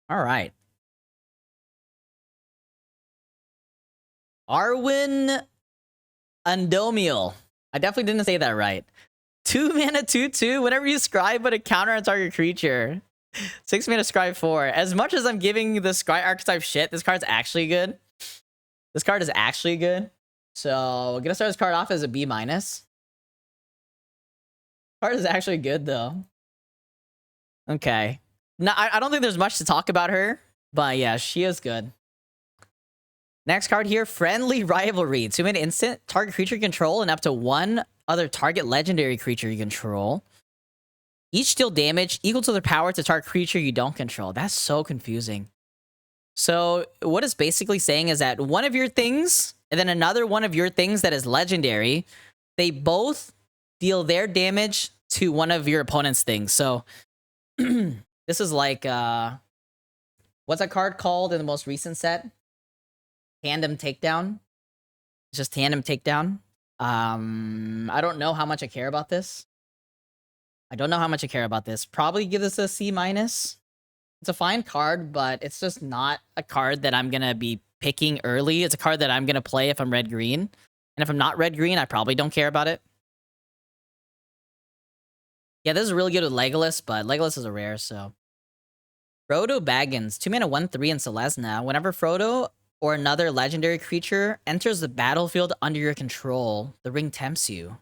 All right. Arwen Undomiel. I definitely didn't say that right. 2 mana 2/2. Whenever you scry, put a counter on target creature. 6 mana scry 4. As much as I'm giving the scry archetype shit, this card's actually good. This card is actually good. So we're gonna start this card off as a B-. Card is actually good though. Okay. No, I don't think there's much to talk about her, but yeah, she is good. Next card here, Friendly Rivalry. 2 mana instant, target creature you control, and up to 1 other target legendary creature you control. Each deal damage equal to the power to target creature you don't control. That's so confusing. So what it's basically saying is that one of your things, and then another one of your things that is legendary, they both deal their damage to one of your opponent's things. So this is like, what's that card called in the most recent set? Tandem Takedown. It's just Tandem Takedown. I don't know how much I care about this. Probably give this a C-. It's a fine card, but it's just not a card that I'm gonna be picking early. It's a card that I'm gonna play if I'm red-green. And if I'm not red-green, I probably don't care about it. Yeah, this is really good with Legolas, but Legolas is a rare, so. Frodo Baggins. 2 mana 1/3 in Selesnya. Whenever Frodo or another legendary creature enters the battlefield under your control, the ring tempts you.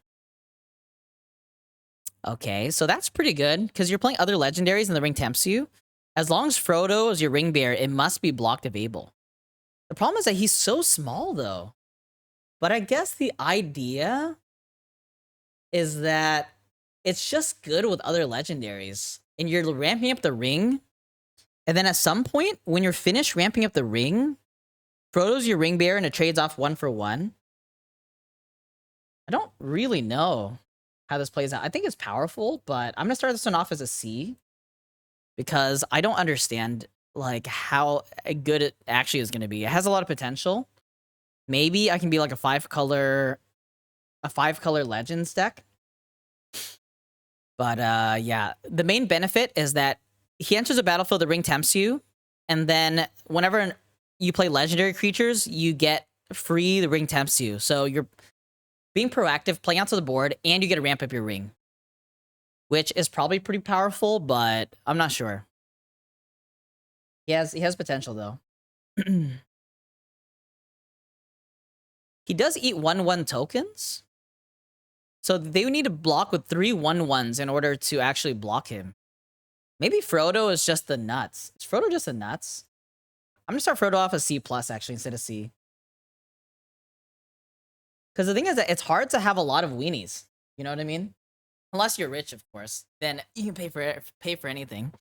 Okay, so that's pretty good, because you're playing other legendaries and the ring tempts you. As long as Frodo is your ring bearer, it must be blocked if able. The problem is that he's so small, though. But I guess the idea is that it's just good with other legendaries. And you're ramping up the ring. And then at some point, when you're finished ramping up the ring, Frodo's your ring bearer and it trades off 1 for 1. I don't really know how this plays out. I think it's powerful, but I'm going to start this one off as a C. Because I don't understand, like, how good it actually is going to be. It has a lot of potential. Maybe I can be like a 5-color Legends deck. But yeah, the main benefit is that he enters a battlefield, the ring tempts you, and then whenever you play legendary creatures, you get free the ring tempts you. So you're being proactive, playing out to the board, and you get to ramp up your ring. Which is probably pretty powerful, but I'm not sure. He has potential, though. He does eat 1/1 tokens. So they would need to block with 3 1/1s in order to actually block him. Maybe Frodo is just the nuts. Is Frodo just the nuts? I'm going to start Frodo off as C+, actually, instead of C. Because the thing is that it's hard to have a lot of weenies. You know what I mean? Unless you're rich, of course. Then you can pay for anything.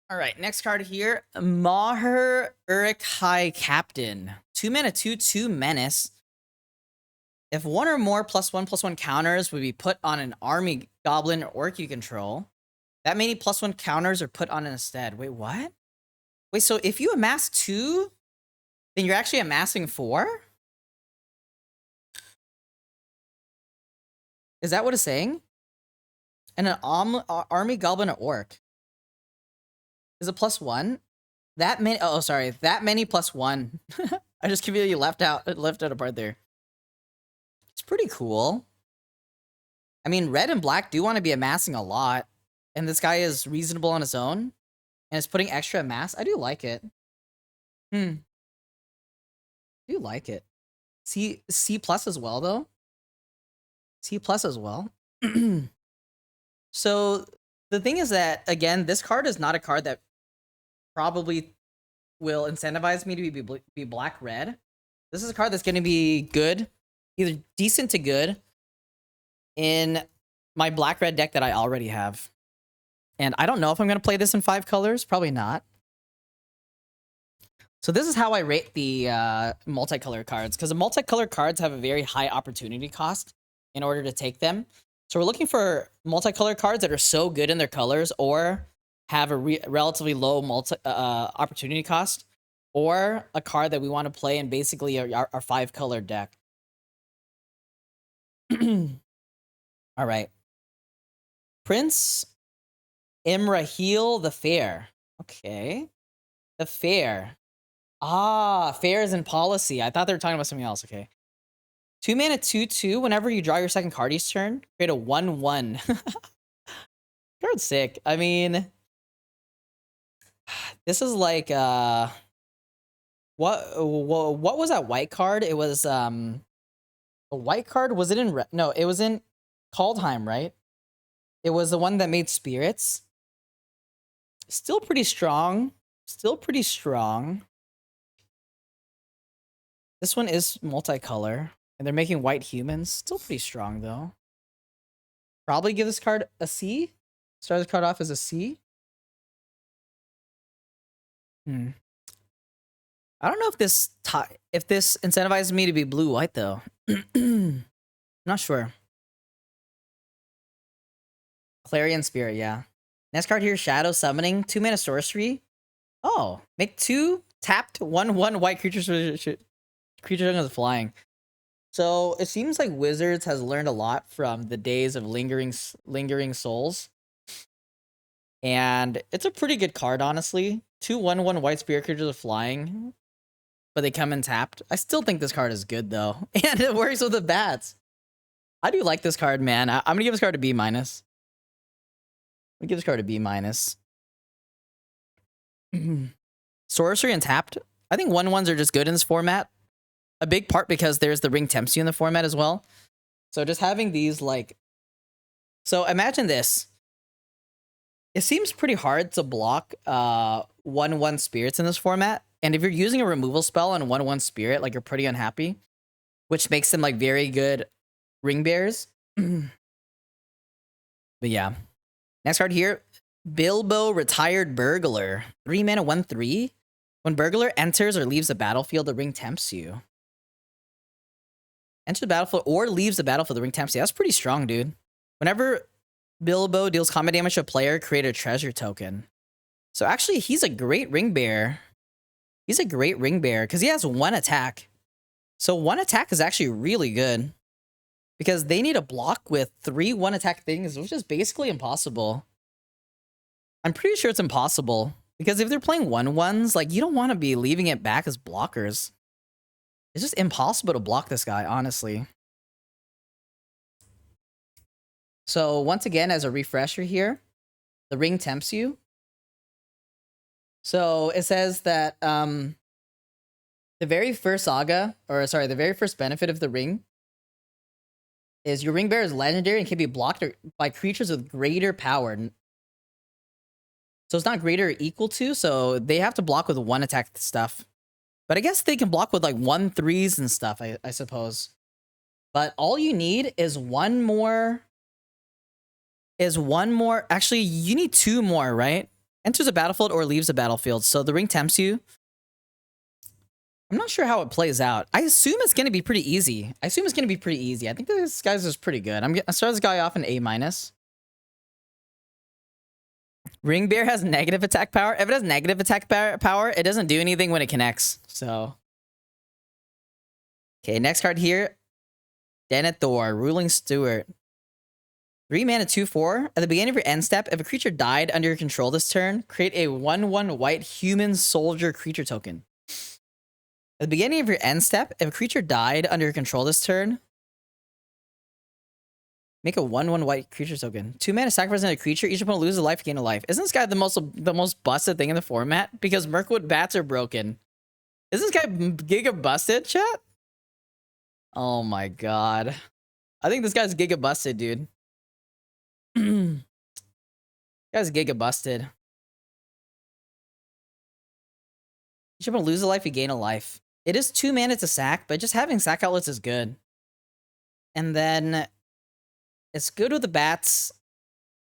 All right, next card here. Maher Uruk-hai Captain. 2 mana 2/2 menace. If one or more +1/+1 counters would be put on an army, goblin, or orc you control, that many +1 counters are put on instead. Wait, what? Wait, so if you amass 2, then you're actually amassing 4? Is that what it's saying? And an army, goblin, or orc is a +1. That many. Oh, sorry. That many +1. I just completely left out a part there. It's pretty cool. I mean, red and black do want to be amassing a lot, and this guy is reasonable on his own, and it's putting extra amass. I do like it. I do like it. C+ as well, though. C+ as well. So the thing is that, again, this card is not a card that probably will incentivize me to be black-red. This is a card that's going to be good, either decent to good, in my black-red deck that I already have. And I don't know if I'm going to play this in 5 colors. Probably not. So this is how I rate the multicolor cards, because the multicolor cards have a very high opportunity cost in order to take them. So we're looking for multicolor cards that are so good in their colors or have a relatively low opportunity cost, or a card that we want to play in basically our 5-color deck. All right. Prince Imrahil the Fair. Okay. The Fair. Ah, fair is in policy. I thought they were talking about something else. Okay. 2 mana 2/2. Whenever you draw your second card each turn, create a 1/1. Card's sick. I mean, this is like what was that white card? It was a white card. Was it in no? It was in Kaldheim, right? It was the one that made spirits. Still pretty strong. Still pretty strong. This one is multicolor, and they're making white humans. Still pretty strong, though. Probably give this card a C. Start this card off as a C. I don't know if this incentivizes me to be blue-white, though. Not sure. Clarion Spirit, yeah. Next card here, Shadow Summoning. 2 mana sorcery. Oh, make 2 tapped 1/1 white creatures with flying. So it seems like Wizards has learned a lot from the days of lingering souls. And it's a pretty good card, honestly. 2 1/1 white spirit creatures with flying, but they come in tapped. I still think this card is good, though. And it works with the bats. I do like this card, man. I'm going to give this card a B-. I'm going to give this card a B-. Sorcery and tapped. I think 1/1s are just good in this format. A big part because there's the Ring Tempts You in the format as well. So just having these, like... So imagine this. It seems pretty hard to block 1/1 spirits in this format. And if you're using a removal spell on 1/1 spirit, like, you're pretty unhappy. Which makes them, like, very good ring bears. But yeah. Next card here. Bilbo Retired Burglar. 3 mana 1/3. When Burglar enters or leaves the battlefield, the Ring Tempts You. Enter the battlefield or leaves the battlefield, the Ring Tempts You. That's pretty strong, dude. Whenever Bilbo deals combat damage to a player, create a treasure token. So actually, he's a great ring bear. He's a great ring bear because he has 1 attack. So 1 attack is actually really good. Because they need a block with 3 1-attack things, which is basically impossible. I'm pretty sure it's impossible. Because if they're playing 1/1s, like, you don't want to be leaving it back as blockers. It's just impossible to block this guy, honestly. So once again, as a refresher here, the Ring Tempts You. So it says that the very first the very first benefit of the ring is your ring bear is legendary and can be blocked by creatures with greater power. So it's not greater or equal to, so they have to block with 1 attack stuff. But I guess they can block with like 1/3s and stuff, I suppose. But all you need is one more. Actually, you need 2 more, right? Enters a battlefield or leaves a battlefield. So the Ring Tempts You. I'm not sure how it plays out. I assume it's going to be pretty easy. I think this guy's is pretty good. I'm going to start this guy off an A-. Ring Bear has negative attack power. If it has negative attack power, it doesn't do anything when it connects. So, okay, next card here. Denethor, Ruling Steward. 3 mana 2/4. At the beginning of your end step, if a creature died under your control this turn, create a 1/1 white human soldier creature token. At the beginning of your end step, if a creature died under your control this turn, make a 1/1 white creature token. 2 mana sacrifice a creature. Each opponent loses a life, gain a life. Isn't this guy the most busted thing in the format? Because Mirkwood bats are broken. Is this guy giga busted, chat? Oh my god. I think this guy's giga busted, dude. Guy's giga busted. Each opponent lose a life, you gain a life. It is 2 mana to sack, but just having sack outlets is good. And then it's good with the bats.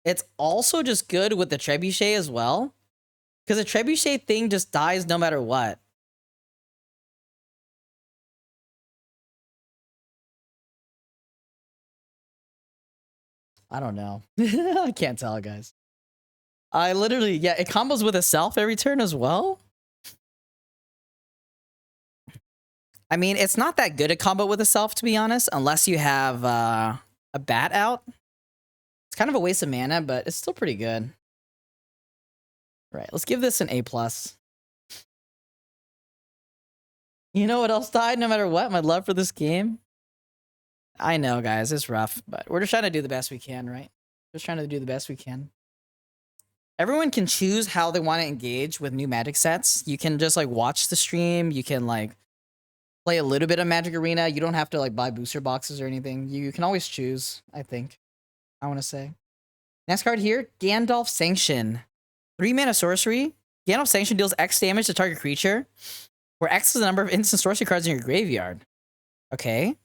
It's also just good with the trebuchet as well. Because the trebuchet thing just dies no matter what. I don't know. I can't tell, guys. I literally, yeah, it combos with itself every turn as well. I mean, it's not that good a combo with itself, to be honest, unless you have a bat out. It's kind of a waste of mana, but it's still pretty good. Right, let's give this an A+. You know what else died no matter what? My love for this game. I know, guys, it's rough, but we're just trying to do the best we can, right? Just trying to do the best we can. Everyone can choose how they want to engage with new Magic sets. You can just like watch the stream. You can like play a little bit of Magic Arena. You don't have to like buy booster boxes or anything. You can always choose, I think. I want to say. Next card here, Gandalf Sanction. 3 mana sorcery. Gandalf Sanction deals X damage to target creature, where X is the number of instant sorcery cards in your graveyard. Okay.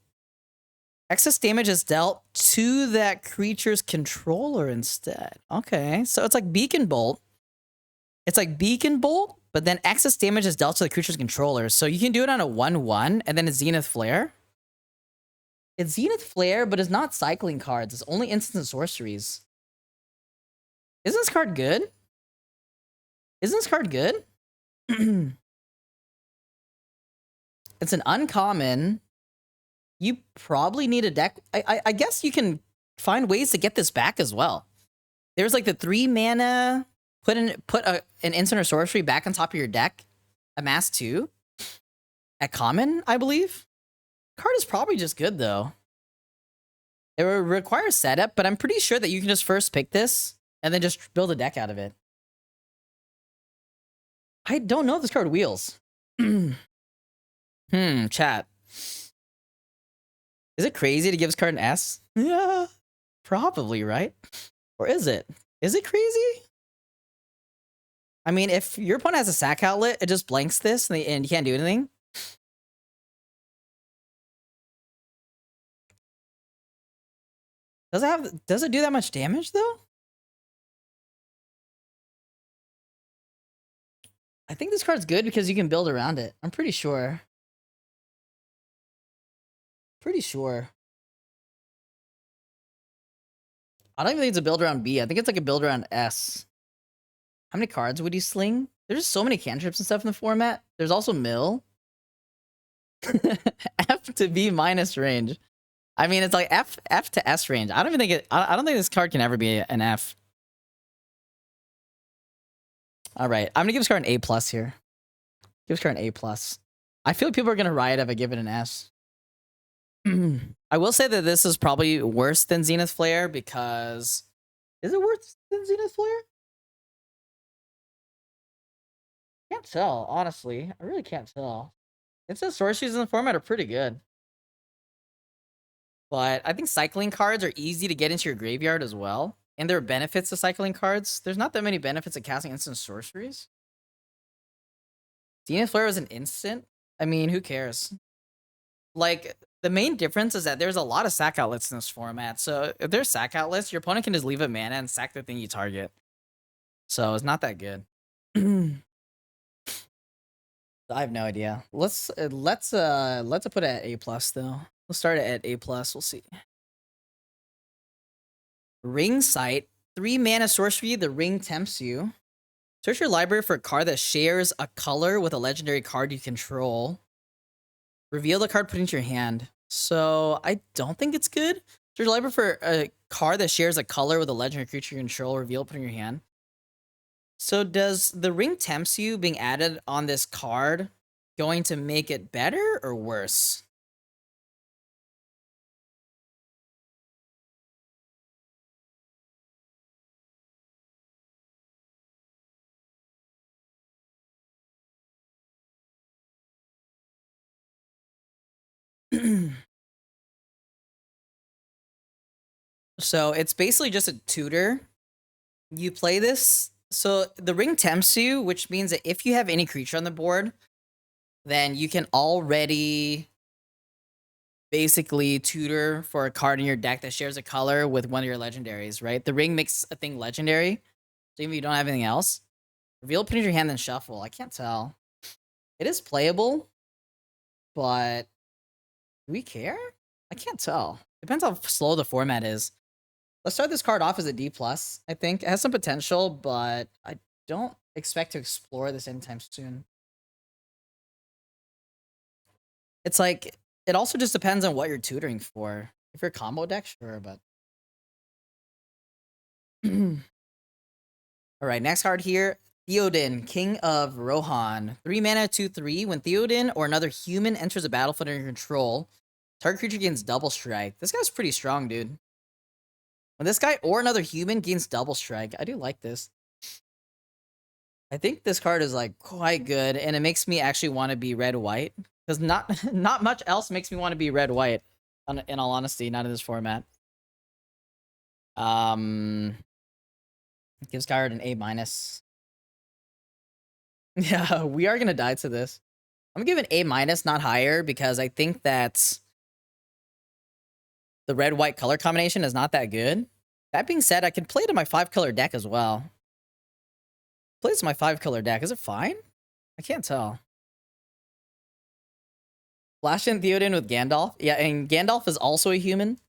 Excess damage is dealt to that creature's controller instead. Okay, so it's like Beacon Bolt. It's like Beacon Bolt, but then excess damage is dealt to the creature's controller. So you can do it on a 1/1, and then a Zenith Flare. It's Zenith Flare, but it's not cycling cards. It's only instant sorceries. Isn't this card good? Isn't this card good? It's an uncommon. You probably need a deck. I guess you can find ways to get this back as well. There's like the 3 mana, put an instant or sorcery back on top of your deck, amass 2 at common, I believe. Card is probably just good though. It requires setup, but I'm pretty sure that you can just first pick this and then just build a deck out of it. I don't know if this card wheels. Chat. Is it crazy to give this card an S? Yeah, probably, right? Or is it? Is it crazy? I mean, if your opponent has a sack outlet, it just blanks this and you can't do anything. Does it do that much damage though? I think this card's good because you can build around it. I'm pretty sure. Pretty sure. I don't even think it's a build around B. I think it's like a build around S. How many cards would you sling? There's just so many cantrips and stuff in the format. There's also mill. F to B minus range. I mean, it's like F to S range. I don't even think it. I don't think this card can ever be an F. All right, I'm gonna give this card an A+ here. Give this card an A+. I feel like people are gonna riot if I give it an S. I will say that this is probably worse than Zenith Flare because... Is it worse than Zenith Flare? Can't tell, honestly. I really can't tell. Instant sorceries in the format are pretty good. But I think cycling cards are easy to get into your graveyard as well. And there are benefits to cycling cards. There's not that many benefits of casting instant sorceries. Zenith Flare is an instant. I mean, who cares? Like, the main difference is that there's a lot of sack outlets in this format. So if there's sack outlets, your opponent can just leave a mana and sack the thing you target. So it's not that good. I have no idea. Let's put it at A+ though. Let's start it at A+. We'll see. Ring Sight. 3 mana sorcery. The ring tempts you. Search your library for a card that shares a color with a legendary card you control. Reveal the card put into your hand. So I don't think it's good. Search your library for a card that shares a color with a legendary creature you control. Reveal it, put in your hand. So does the ring tempts you being added on this card going to make it better or worse? So it's basically just a tutor. You play this. So the ring tempts you, which means that if you have any creature on the board, then you can already basically tutor for a card in your deck that shares a color with one of your legendaries, right? The ring makes a thing legendary. So even if you don't have anything else, reveal, put in your hand, then shuffle. I can't tell. It is playable, but do we care? I can't tell. Depends how slow the format is. Let's start this card off as a D+, I think. It has some potential, but I don't expect to explore this anytime soon. It's like, it also just depends on what you're tutoring for. If you're a combo deck, sure, but... All right, next card here. Theoden, King of Rohan. 3 mana, 2/3. When Theoden or another human enters a battlefield under your control, target creature gains double strike. This guy's pretty strong, dude. When this guy or another human gains double strike, I do like this. I think this card is like quite good, and it makes me actually want to be red-white. Because not much else makes me want to be red-white, in all honesty, not in this format. Gives card an A-. Yeah, we are gonna die to this. I'm gonna give it A-, not higher, because I think that the red-white color combination is not that good. That being said, I can play it in my 5-color deck as well. Play this in my 5-color deck. Is it fine? I can't tell. Flash in Theoden with Gandalf. Yeah, and Gandalf is also a human.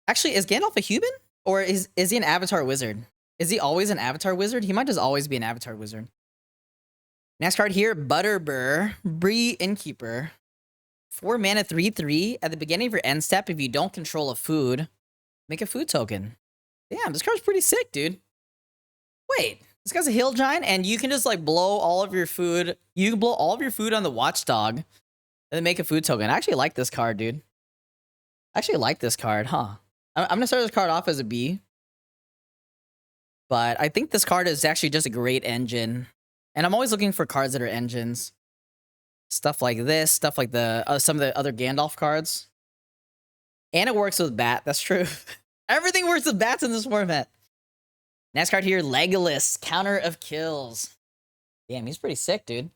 Actually, is Gandalf a human? Or is he an avatar wizard? Is he always an avatar wizard? He might just always be an avatar wizard. Next card here, Butterbur, Bree Innkeeper. 4 mana, 3/3. At the beginning of your end step, if you don't control a food, make a food token. Damn, this card's pretty sick, dude. Wait, this guy's a hill giant, and you can just like blow all of your food. You can blow all of your food on the watchdog, and then make a food token. I actually like this card, dude. I actually like this card, huh? I'm gonna start this card off as a B. But I think this card is actually just a great engine. And I'm always looking for cards that are engines. Stuff like this, stuff like the some of the other Gandalf cards. And it works with Bat, that's true. Everything works with Bats in this format. Next card here, Legolas, Counter of Kills. Damn, he's pretty sick, dude.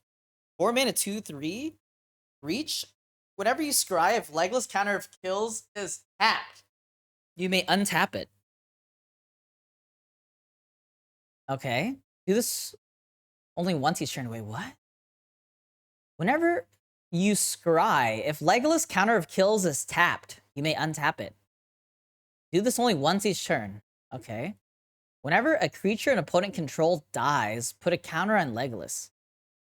4 mana, 2/3. Reach. Whenever you scry, if Legolas Counter of Kills is tapped, you may untap it. Okay. Do this only once each turn. Wait, what? Whenever you scry, if Legolas Counter of Kills is tapped, you may untap it. Do this only once each turn. Okay. Whenever a creature an opponent controls dies, put a counter on Legolas.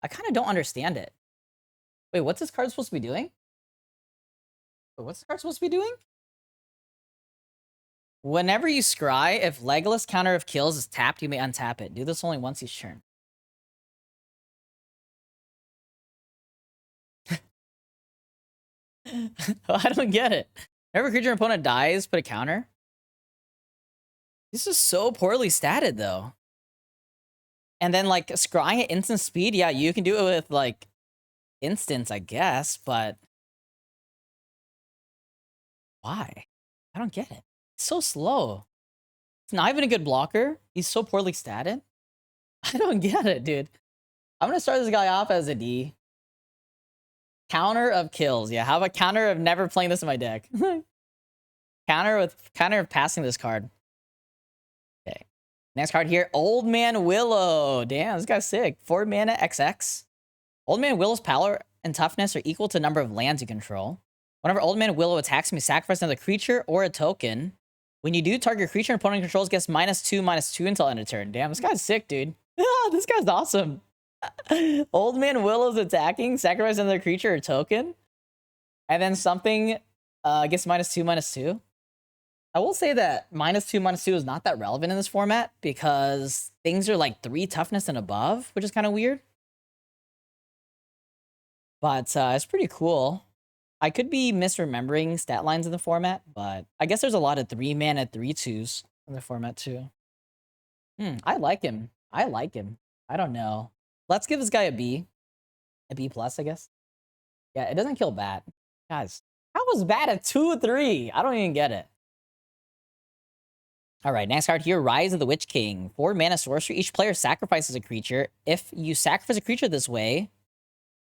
I kind of don't understand it. Wait, what's this card supposed to be doing? Wait, what's this card supposed to be doing? Whenever you scry, if Legolas Counter of Kills is tapped, you may untap it. Do this only once each turn. I don't get it. Whenever creature opponent dies, put a counter. This is so poorly statted, though. And then, like, scrying at instant speed, yeah, you can do it with, like, instants, I guess, but... why? I don't get it. It's so slow. It's not even a good blocker. He's so poorly statted. I don't get it, dude. I'm gonna start this guy off as a D. Counter of Kills. Yeah, how about counter of never playing this in my deck? Counter of passing this card. Okay. Next card here, Old Man Willow. Damn, this guy's sick. 4 mana XX. Old Man Willow's power and toughness are equal to the number of lands you control. Whenever Old Man Willow attacks me, sacrifice another creature or a token. When you do, target creature and opponent controls gets -2/-2 until end of turn. Damn, this guy's sick, dude. This guy's awesome. Old Man Willow's attacking, sacrifice another creature or token. And then something gets -2/-2. I will say that -2/-2 is not that relevant in this format because things are like 3 toughness and above, which is kind of weird. But it's pretty cool. I could be misremembering stat lines in the format, but I guess there's a lot of 3 mana 3/2s in the format too. I like him. I like him. I don't know. Let's give this guy a B. A B+, I guess. Yeah, it doesn't kill Bat. Guys, how was Bat at 2/3? I don't even get it. All right, next card here, Rise of the Witch King. 4 mana sorcery. Each player sacrifices a creature. If you sacrifice a creature this way,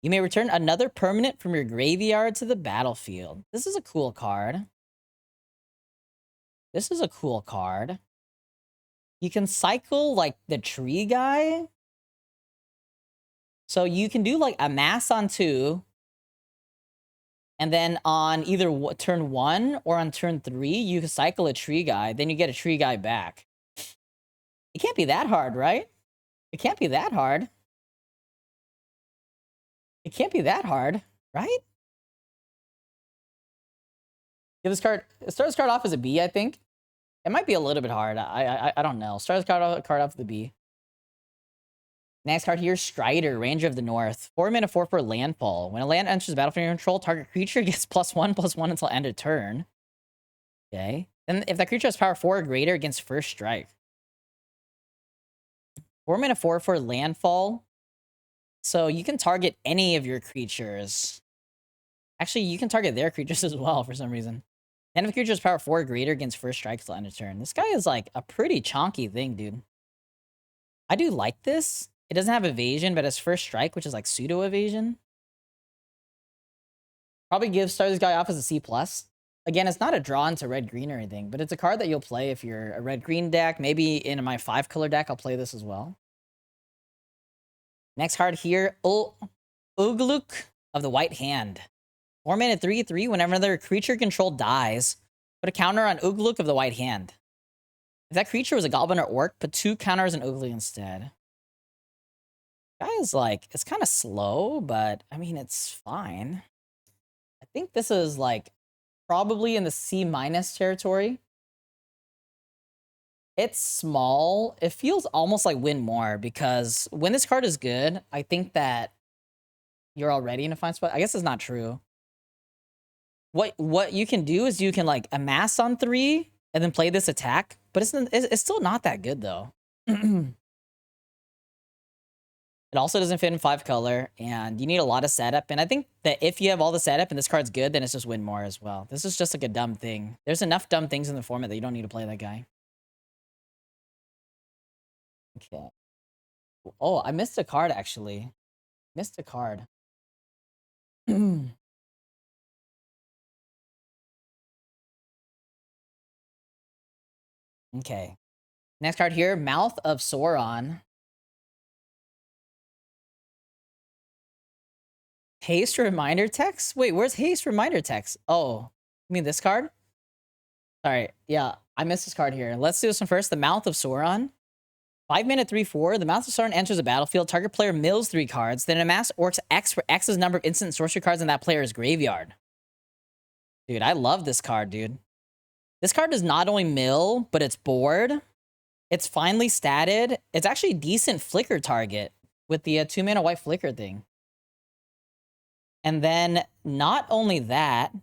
you may return another permanent from your graveyard to the battlefield. This is a cool card. This is a cool card. You can cycle, like, the tree guy. So you can do, like, a mass on 2. And then on either turn 1 or on turn 3, you can cycle a tree guy. Then you get a tree guy back. It can't be that hard, right? It can't be that hard. It can't be that hard, right? Give this card, start this card off as a B, I think. It might be a little bit hard. I don't know. Start the card off the B. Next card here, Strider, Ranger of the North. 4-mana 4/4 landfall. When a land enters the battlefield under control, target creature gets +1/+1 until end of turn. Okay. Then if that creature has power 4 or greater against first strike. 4-mana 4/4 landfall. So you can target any of your creatures. Actually, you can target their creatures as well for some reason. And if a creature has power 4 or greater against first strike till end of turn. This guy is like a pretty chonky thing, dude. I do like this. It doesn't have evasion, but has first strike, which is like pseudo evasion. Probably start this guy off as a C+. Again, it's not a draw into red-green or anything, but it's a card that you'll play if you're a red-green deck. Maybe in my 5-color deck, I'll play this as well. Next card here, Ugluk of the White Hand. 4-mana 3/3. Whenever another creature controlled dies, put a counter on Ugluk of the White Hand. If that creature was a goblin or orc, put 2 counters on Ugluk instead. Guy is like, it's kind of slow, but I mean, it's fine. I think this is like probably in the C- territory. It's small. It feels almost like win more because when this card is good, I think that you're already in a fine spot. I guess it's not true. What you can do is you can like amass on 3 and then play this attack, but it's still not that good though. It also doesn't fit in 5-color, and you need a lot of setup. And I think that if you have all the setup and this card's good, then it's just win more as well. This is just like a dumb thing. There's enough dumb things in the format that you don't need to play that guy. Okay. Oh, I missed a card, actually. Missed a card. Okay. Next card here, Mouth of Sauron. Haste reminder text? Wait, where's haste reminder text? Oh, you mean this card? Sorry, yeah, I missed this card here. Let's do this one first. The Mouth of Sauron. 5-mana 3/4. The Mouth of Sauron enters the battlefield. Target player mills 3 cards. Then amass Orcs X for X's number of instant sorcery cards in that player's graveyard. Dude, I love this card, dude. This card does not only mill, but it's board. It's finely statted. It's actually a decent flicker target with the 2-mana white flicker thing. And then not only that,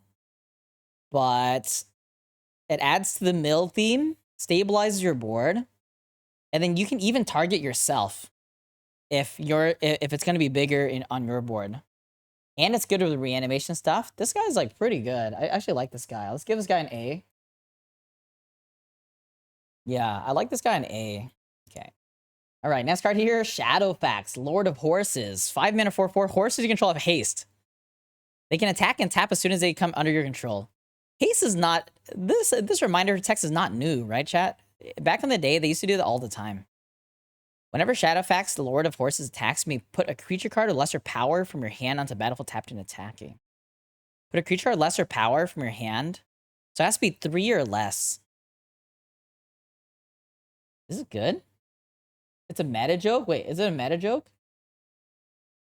but it adds to the mill theme, stabilizes your board, and then you can even target yourself if it's going to be bigger on your board. And it's good with the reanimation stuff. This guy's like pretty good. I actually like this guy. Let's give this guy an A. Yeah, I like this guy an A. Okay. All right, next card here, Shadowfax, Lord of Horses. 5-mana 4/4. Horses you control have haste. They can attack and tap as soon as they come under your control. Haste is not... This reminder text is not new, right, chat? Back in the day, they used to do that all the time. Whenever Shadowfax, the Lord of Horses, attacks me, put a creature card of lesser power from your hand onto battlefield tapped and attacking. Put a creature of lesser power from your hand. So it has to be 3 or less. Is it good? It's a meta joke? Wait, is it a meta joke?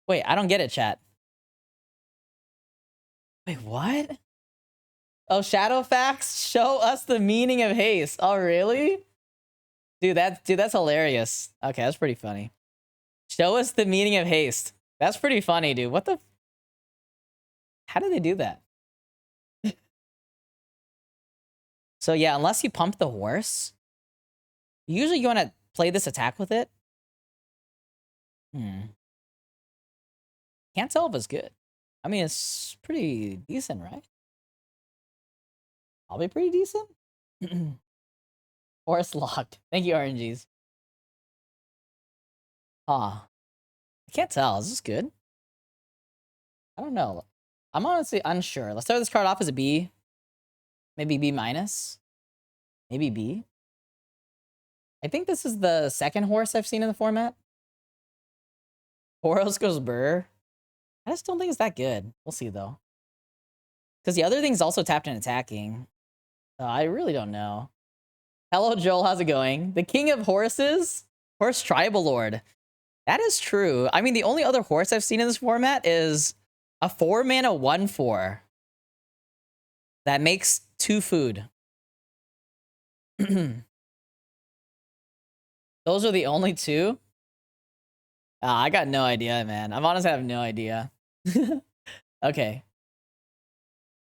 Wait, I don't get it, chat. Wait, what? Oh, Shadowfax, show us the meaning of haste. Oh, really? Dude, that's hilarious. Okay, that's pretty funny. Show us the meaning of haste. That's pretty funny, dude. What the... How did they do that? So yeah, unless you pump the horse, usually you want to play this attack with it. Can't tell if it's good. I mean, it's pretty decent, right? Probably pretty decent. Horse locked. Thank you, RNGs. I can't tell. Is this good? I don't know. I'm honestly unsure. Let's start this card off as a B. Maybe B-. Maybe B. I think this is the second horse I've seen in the format. Poros goes burr. I just don't think it's that good. We'll see, though. Because the other thing's also tapped and attacking. I really don't know. Hello, Joel. How's it going? The King of Horses? Horse Tribal Lord. That is true. I mean, the only other horse I've seen in this format is a 4-mana 1/4 that makes 2 food. Those are the only two? I got no idea, man. I'm honestly have no idea. Okay.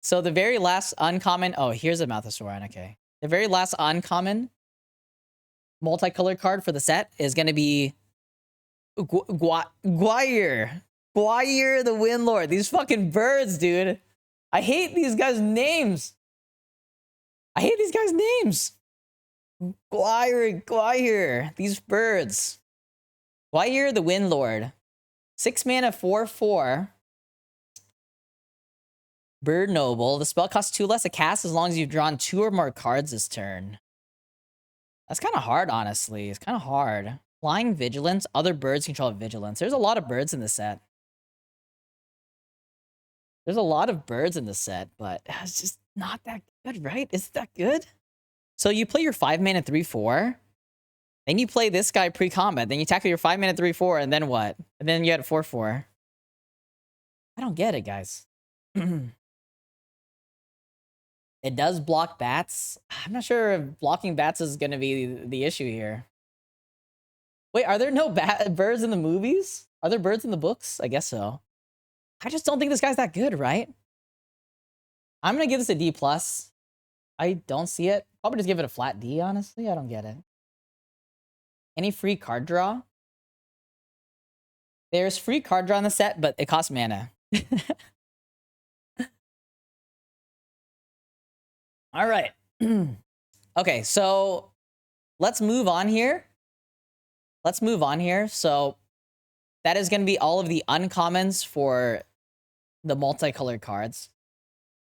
So the very last uncommon... Oh, here's a Malthusaurian. Okay. The very last uncommon multicolored card for the set is going to be... Guire. Guire the Windlord. These fucking birds, dude. I hate these guys' names. I hate these guys' names. Guire. These birds. Guire the Windlord. 6 mana, 4/4. Bird Noble. The spell costs 2 less to cast as long as you've drawn 2 or more cards this turn. That's kind of hard, honestly. It's kind of hard. Flying Vigilance. Other birds control Vigilance. There's a lot of birds in this set. There's a lot of birds in this set, but it's just not that good, right? Is it that good? So you play your 5 mana 3/4. Then you play this guy pre-combat. Then you tackle your 5 mana 3/4, and then what? And then you had 4/4. I don't get it, guys. It does block bats. I'm not sure if blocking bats is going to be the issue here. Wait, are there no birds in the movies? Are there birds in the books? I guess so. I just don't think this guy's that good, right? I'm going to give this a D+. I don't see it. Probably just give it a flat D, honestly. I don't get it. Any free card draw? There's free card draw in the set, but it costs mana. All right. Okay, so let's move on here. So that is going to be all of the uncommons for the multicolored cards.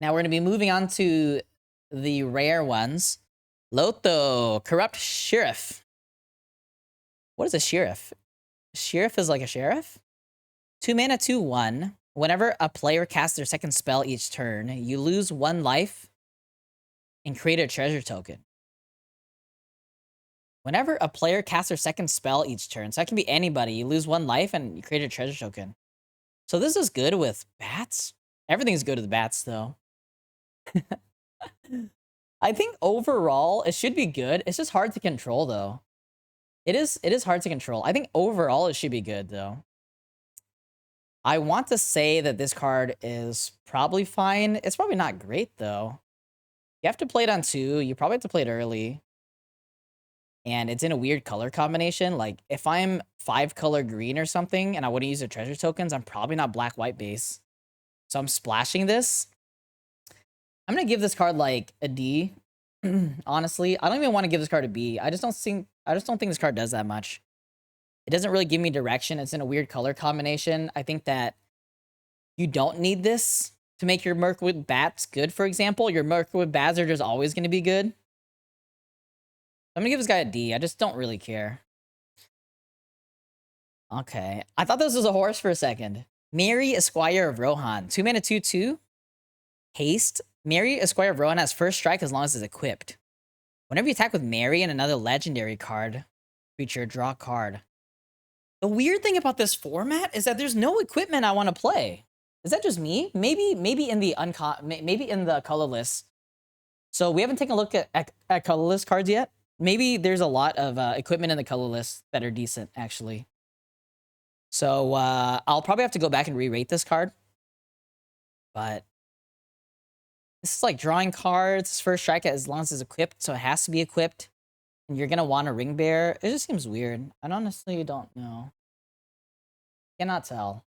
Now we're going to be moving on to the rare ones. Loto, Corrupt Sheriff. What is a sheriff? Sheriff is like a sheriff? 2 mana, 2/1. Whenever a player casts their second spell each turn, you lose 1 life and create a treasure token. Whenever a player casts their second spell each turn, so that can be anybody, you lose 1 life and you create a treasure token. So this is good with bats. Everything's good with bats, though. I think overall, it should be good. It's just hard to control, though. It is hard to control. I think overall, it should be good, though. I want to say that this card is probably fine. It's probably not great, though. You have to play it on 2. You probably have to play it early. And it's in a weird color combination. Like, if I'm 5-color green or something and I wouldn't use the treasure tokens, I'm probably not black-white base. So I'm splashing this. I'm going to give this card, like, a D. Honestly, I don't even want to give this card a B. I just don't think this card does that much. It doesn't really give me direction. It's in a weird color combination. I think that you don't need this to make your Mirkwood Bats good, for example. Your Mirkwood Bats are just always going to be good. I'm going to give this guy a D. I just don't really care. Okay. I thought this was a horse for a second. Mary, Esquire of Rohan. 2 mana, 2/2. Haste. Mary, Esquire of Rohan has first strike as long as it's equipped. Whenever you attack with Mary and another legendary card, creature, draw a card. The weird thing about this format is that there's no equipment I want to play. Is that just me? Maybe in the colorless. So we haven't taken a look at colorless cards yet. Maybe there's a lot of equipment in the colorless that are decent, actually. So I'll probably have to go back and re-rate this card. But this is like drawing cards. First strike as long as it's equipped, so it has to be equipped. And you're going to want a Ring Bearer. It just seems weird. I honestly don't know. I cannot tell.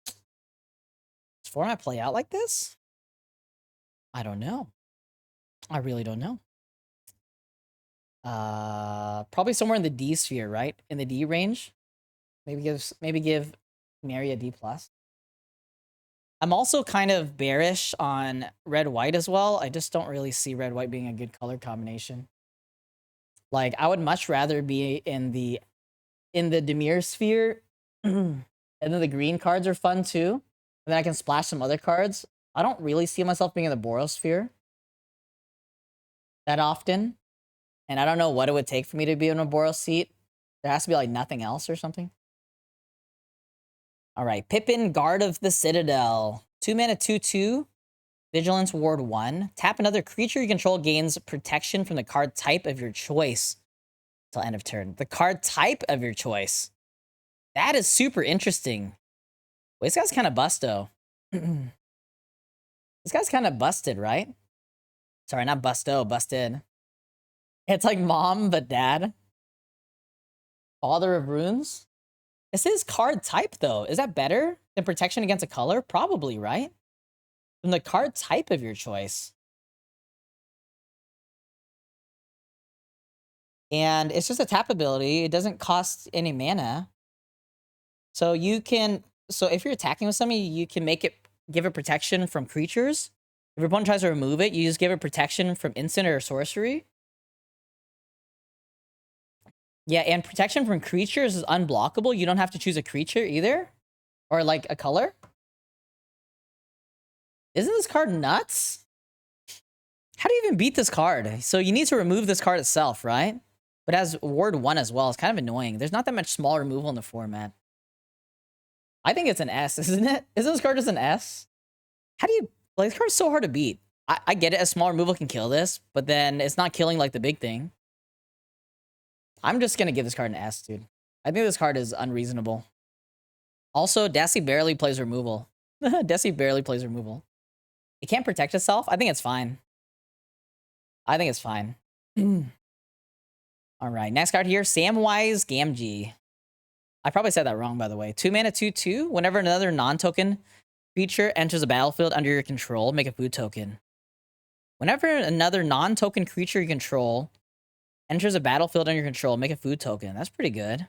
Does format play out like this? I don't know. I really don't know. Probably somewhere in the D sphere, right? In the D range. Maybe give Mary a D+. I'm also kind of bearish on red-white as well. I just don't really see red-white being a good color combination. Like, I would much rather be in the Dimir sphere. And then the green cards are fun too. And then I can splash some other cards. I don't really see myself being in the Boros sphere that often. And I don't know what it would take for me to be in a Boros seat. There has to be like nothing else or something. All right, Pippin, Guard of the Citadel. 2 mana, 2/2. Vigilance Ward 1. Tap another creature you control gains protection from the card type of your choice till end of turn. The card type of your choice. That is super interesting. Wait, this guy's kind of busto. This guy's kind of busted, right? Sorry, not busto, busted. It's like mom, but dad. Father of Runes. This is card type, though. Is that better than protection against a color? Probably, right? From the card type of your choice. And it's just a tap ability. It doesn't cost any mana. So you can... So if you're attacking with something, you can make it... Give it protection from creatures. If your opponent tries to remove it, you just give it protection from instant or sorcery. Yeah, and protection from creatures is unblockable. You don't have to choose a creature either. Or like a color. Isn't this card nuts? How do you even beat this card? So you need to remove this card itself, right? But it has Ward 1 as well. It's kind of annoying. There's not that much small removal in the format. I think it's an S, isn't it? Isn't this card just an S? How do you... Like, this card's so hard to beat. I get it. A small removal can kill this. But then it's not killing like the big thing. I'm just going to give this card an S, dude. I think this card is unreasonable. Also, Deathsie barely plays removal. Deathsie barely plays removal. It can't protect itself. I think it's fine. I think it's fine. All right, next card here. Samwise Gamgee. I probably said that wrong, by the way. 2 mana, 2/2. Whenever another non-token creature enters the battlefield under your control, make a food token. Whenever another non-token creature you control enters a battlefield under your control, make a food token. That's pretty good.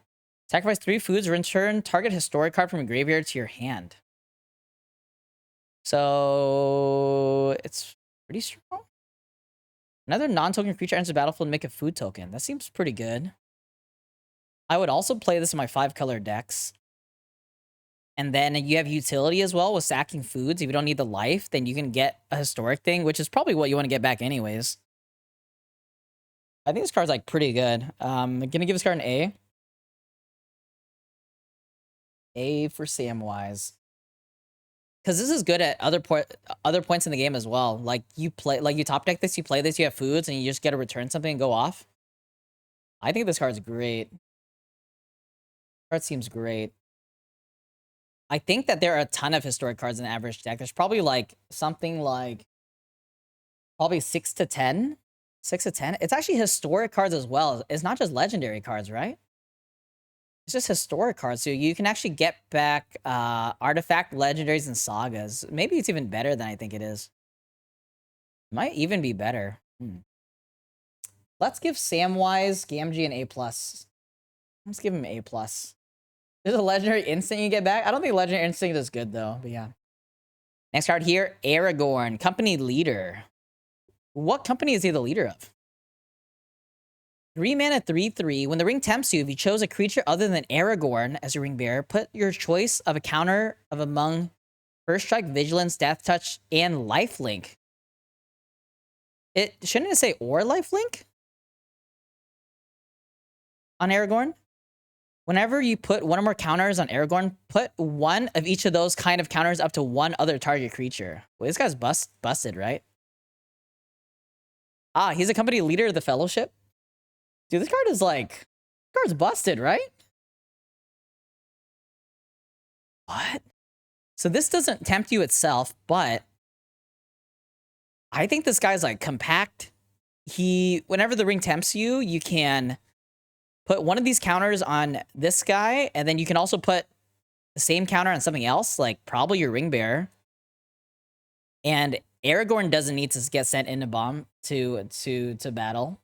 Sacrifice 3 foods, return target historic card from your graveyard to your hand. So it's pretty strong. Another non-token creature enters the battlefield and make a food token. That seems pretty good. I would also play this in my 5-color decks. And then you have utility as well with sacking foods. If you don't need the life, then you can get a historic thing, which is probably what you want to get back anyways. I think this card's like pretty good. I'm gonna give this card an A. A for Samwise. Because this is good at other points in the game as well. Like you top deck this, you play this, you have foods, and you just get to return something and go off. I think this card's great. Card seems great. I think that there are a ton of historic cards in the average deck. There's probably like something like probably 6 to 10. 6 to 10. It's actually historic cards as well. It's not just legendary cards, right? It's just historic cards. So you can actually get back artifact, legendaries, and sagas. Maybe it's even better than I think it is. Might even be better. Let's give Samwise Gamgee an A+. Let's give him an A+. There's a legendary instinct you get back. I don't think legendary instinct is good though, but yeah. Next card here, Aragorn, company leader. What company is he the leader of? 3 mana, 3/3. When the ring tempts you, if you chose a creature other than Aragorn as your ring bearer, put your choice of a counter of among First Strike, Vigilance, Death Touch, and Lifelink. Shouldn't it say or Lifelink on Aragorn? Whenever you put one or more counters on Aragorn, put one of each of those kind of counters up to one other target creature. Wait, this guy's busted, right? Ah, he's a company leader of the Fellowship. Dude, this card is like... This card's busted, right? What? So this doesn't tempt you itself, but... I think this guy's like compact. Whenever the ring tempts you, you can... put one of these counters on this guy, and then you can also put the same counter on something else, like probably your ring bearer. And Aragorn doesn't need to get sent into bomb to battle.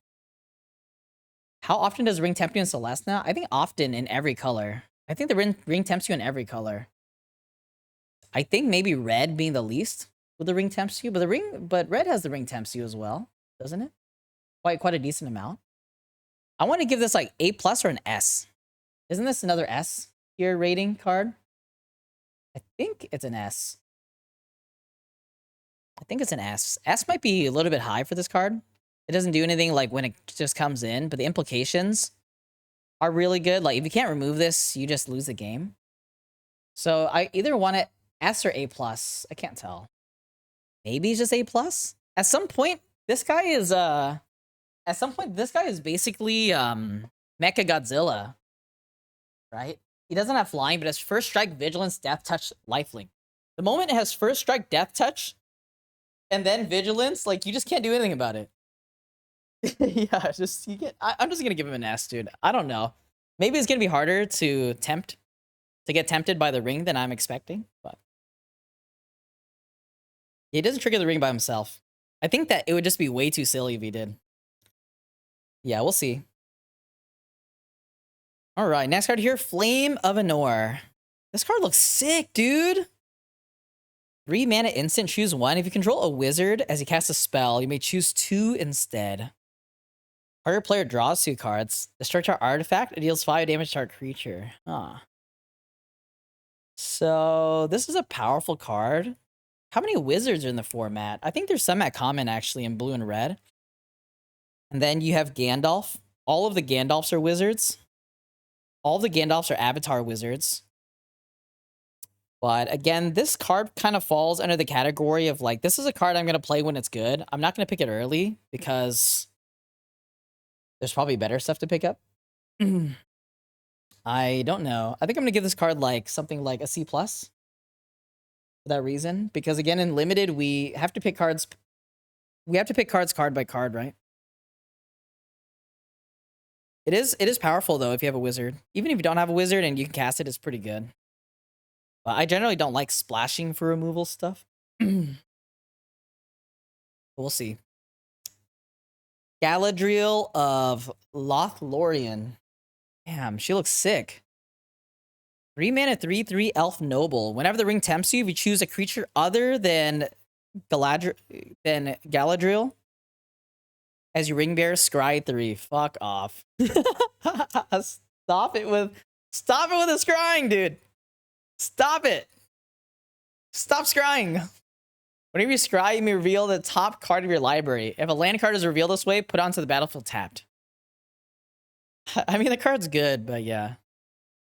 How often does ring tempt you in Celestia? I think often in every color. I think the ring tempts you in every color. I think maybe red being the least with the ring tempts you, but red has the ring tempts you as well, doesn't it? Quite a decent amount. I want to give this like A+ or an S. Isn't this another S tier rating card? I think it's an S. I think it's an S. S might be a little bit high for this card. It doesn't do anything like when it just comes in, but the implications are really good. Like if you can't remove this, you just lose the game. So I either want it S or A+. I can't tell. Maybe he's just A+. At some point, this guy is basically Mecha Godzilla, right? He doesn't have flying, but has first strike, vigilance, death touch, lifelink. The moment it has first strike, death touch, and then vigilance, like, you just can't do anything about it. Yeah, just you get. I'm just gonna give him an S, dude. I don't know. Maybe it's gonna be harder to get tempted by the ring than I'm expecting, but he doesn't trigger the ring by himself. I think that it would just be way too silly if he did. Yeah, we'll see. All right, next card here, Flame of Anor. This card looks sick, dude. 3 mana instant, choose 1. If you control a wizard as he casts a spell, you may choose 2 instead. Target player draws 2 cards. Destroy target artifact, it deals 5 damage to target creature. Huh. So, this is a powerful card. How many wizards are in the format? I think there's some at common, actually, in blue and red. And then you have Gandalf. All of the Gandalfs are wizards. All of the Gandalfs are avatar wizards. But again, this card kind of falls under the category of, like, this is a card I'm going to play when it's good. I'm not going to pick it early because there's probably better stuff to pick up. I don't know. I think I'm going to give this card, like, something like a C+ for that reason. Because, again, in Limited, we have to pick cards. We have to pick cards card by card, right? It is powerful, though, if you have a wizard. Even if you don't have a wizard and you can cast it, it's pretty good. But I generally don't like splashing for removal stuff. We'll see. Galadriel of Lothlorien. Damn, she looks sick. 3 mana, 3/3 elf noble. Whenever the ring tempts you, if you choose a creature other than Galadriel as your ring bearer, scry 3. Fuck off. Stop it with the scrying, dude. Stop it. Stop scrying. Whenever you scry, you may reveal the top card of your library. If a land card is revealed this way, put it onto the battlefield tapped. I mean, the card's good, but yeah.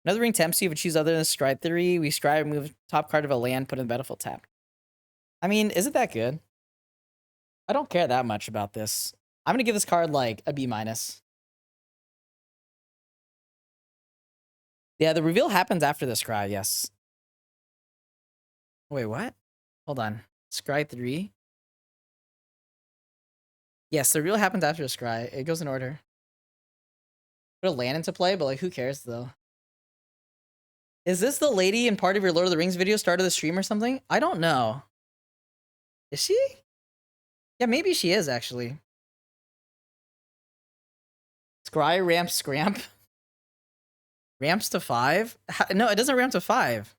Another ring tempts you if you choose other than scry 3. We scry, remove top card of a land, put in the battlefield tapped. I mean, isn't that good? I don't care that much about this. I'm gonna give this card like a B-. Yeah, the reveal happens after the scry, yes. Wait, what? Hold on. Scry 3? Yes, the reveal happens after the scry. It goes in order. Put a land into play, but like, who cares though? Is this the lady in part of your Lord of the Rings video started the stream or something? I don't know. Is she? Yeah, maybe she is actually. Scry ramps scramp. Ramps to 5? No, it doesn't ramp to 5.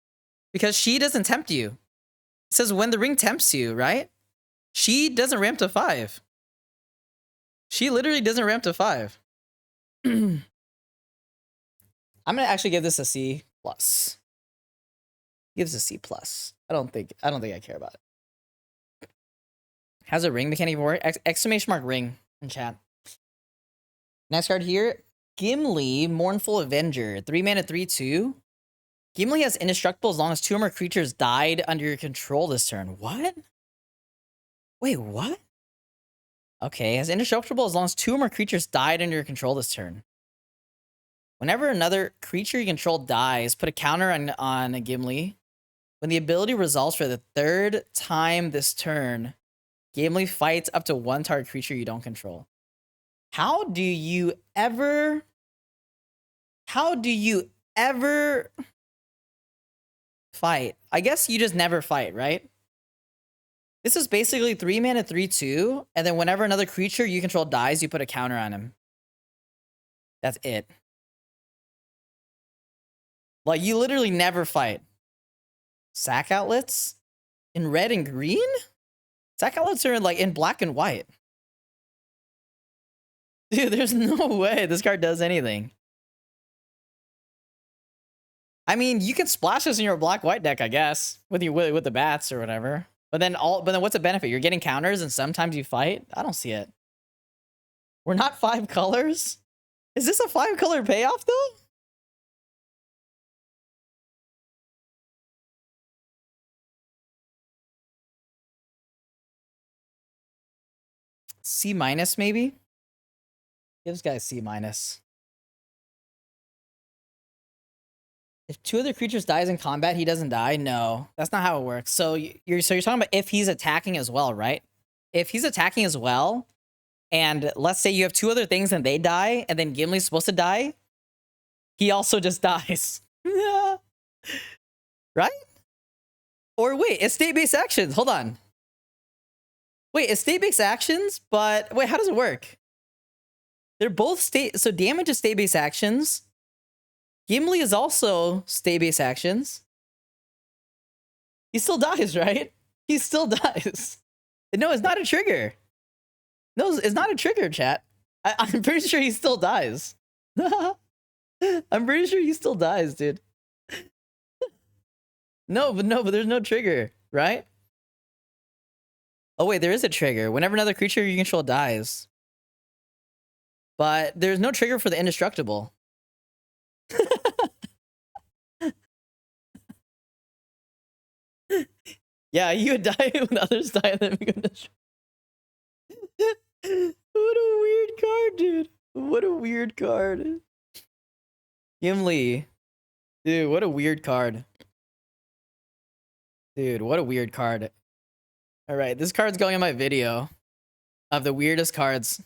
Because she doesn't tempt you. It says when the ring tempts you, right? She doesn't ramp to 5. She literally doesn't ramp to 5. I'm gonna actually give this a C+. Give this a C+. I don't think I care about it. How's a ring mechanic work? Exclamation mark ring in chat. Next card here, Gimli, Mournful Avenger. 3 mana, 3/2. Gimli has indestructible as long as 2 or more creatures died under your control this turn. What? Wait, what? Okay, has indestructible as long as 2 or more creatures died under your control this turn. Whenever another creature you control dies, put a counter on a Gimli. When the ability resolves for the 3rd time this turn, Gimli fights up to 1 target creature you don't control. How do you ever fight? I guess you just never fight, right? This is basically 3 mana, 3/2, and then whenever another creature you control dies, you put a counter on him. That's it. Like, you literally never fight. Sack outlets? In red and green? Sack outlets are like in black and white. Dude, there's no way this card does anything. I mean, you can splash this in your black-white deck, I guess, with the bats or whatever. But then what's the benefit? You're getting counters and sometimes you fight? I don't see it. We're not 5 colors? Is this a 5-color payoff though? C minus maybe? Give this guy a C minus. If two other creatures dies in combat, he doesn't die? No, that's not how it works. So you're talking about if he's attacking as well, right? If he's attacking as well, and let's say you have two other things and they die, and then Gimli's supposed to die, he also just dies. Right? Or wait, it's state-based actions. Hold on. Wait, it's state-based actions, but wait, how does it work? They're both state, so damage is state-based actions. Gimli is also state-based actions. He still dies, right? He still dies. No, it's not a trigger. No, it's not a trigger, chat. I'm pretty sure he still dies. I'm pretty sure he still dies, dude. No, but there's no trigger, right? Oh wait, there is a trigger. Whenever another creature you control dies. But there's no trigger for the indestructible. Yeah, you would die when others die and then become destroyed. What a weird card, dude. What a weird card. Gimli. Dude, what a weird card. Dude, what a weird card. Alright, this card's going in my video of the weirdest cards.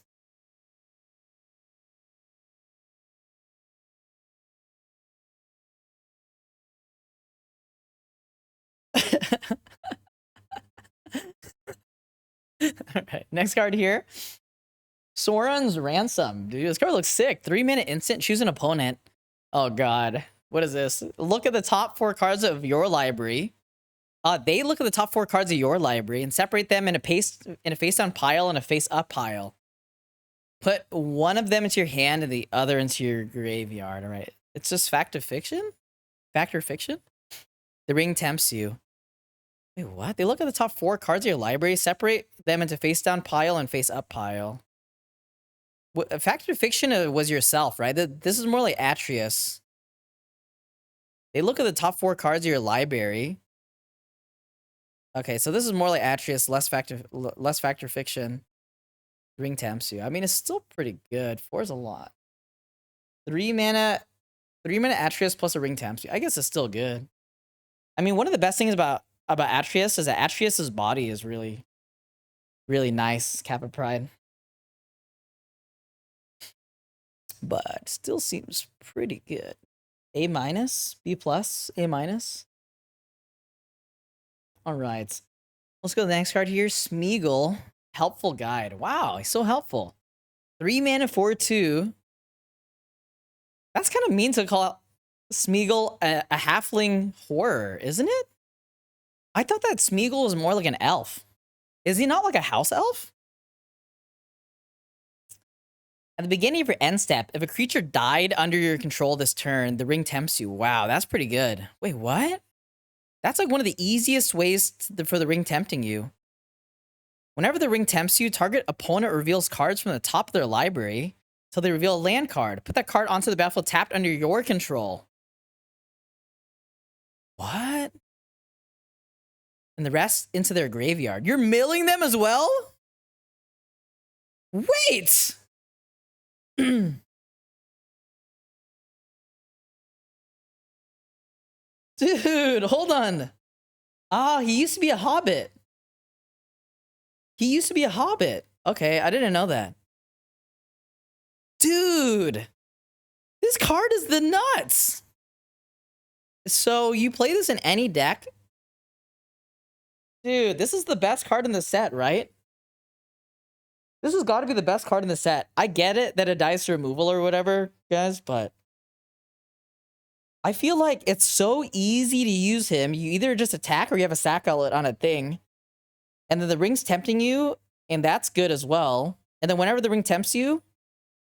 Alright, next card here. Sauron's Ransom. Dude, this card looks sick. 3-minute instant, choose an opponent. Oh god. What is this? Look at the top 4 cards of your library. They look at the top 4 cards of your library and separate them in a face-down pile and a face-up pile. Put one of them into your hand and the other into your graveyard. All right. It's just fact or fiction? Fact or fiction? The ring tempts you. Wait, what? They look at the top 4 cards of your library, separate them into face-down pile and face-up pile. Fact or fiction was yourself, right? This is more like Atreus. They look at the top 4 cards of your library. Okay, so this is more like Atreus, less fact or fiction. Ring tempts you. I mean, it's still pretty good. 4 is a lot. 3 mana Atreus plus a ring tempts you. I guess it's still good. I mean, one of the best things about Atreus is that Atreus's body is really, really nice. Kappa Pride. But still seems pretty good. A minus, B plus, A minus. All right. Let's go to the next card here. Smeagol, Helpful Guide. Wow, he's so helpful. 3 mana, 4/2. That's kind of mean to call Smeagol a halfling horror, isn't it? I thought that Smeagol was more like an elf. Is he not like a house elf? At the beginning of your end step, if a creature died under your control this turn, the ring tempts you. Wow, that's pretty good. Wait, what? That's like one of the easiest ways for the ring tempting you. Whenever the ring tempts you, target opponent reveals cards from the top of their library until they reveal a land card. Put that card onto the battlefield tapped under your control. What? And the rest into their graveyard. You're milling them as well? Wait! Dude, hold on. Ah, he used to be a hobbit. He used to be a hobbit. Okay, I didn't know that. Dude, this card is the nuts. So you play this in any deck? Dude, this is the best card in the set, right? This has got to be the best card in the set. I get it that it dies to removal or whatever, guys, but I feel like it's so easy to use him. You either just attack or you have a sack outlet on a thing. And then the ring's tempting you, and that's good as well. And then whenever the ring tempts you,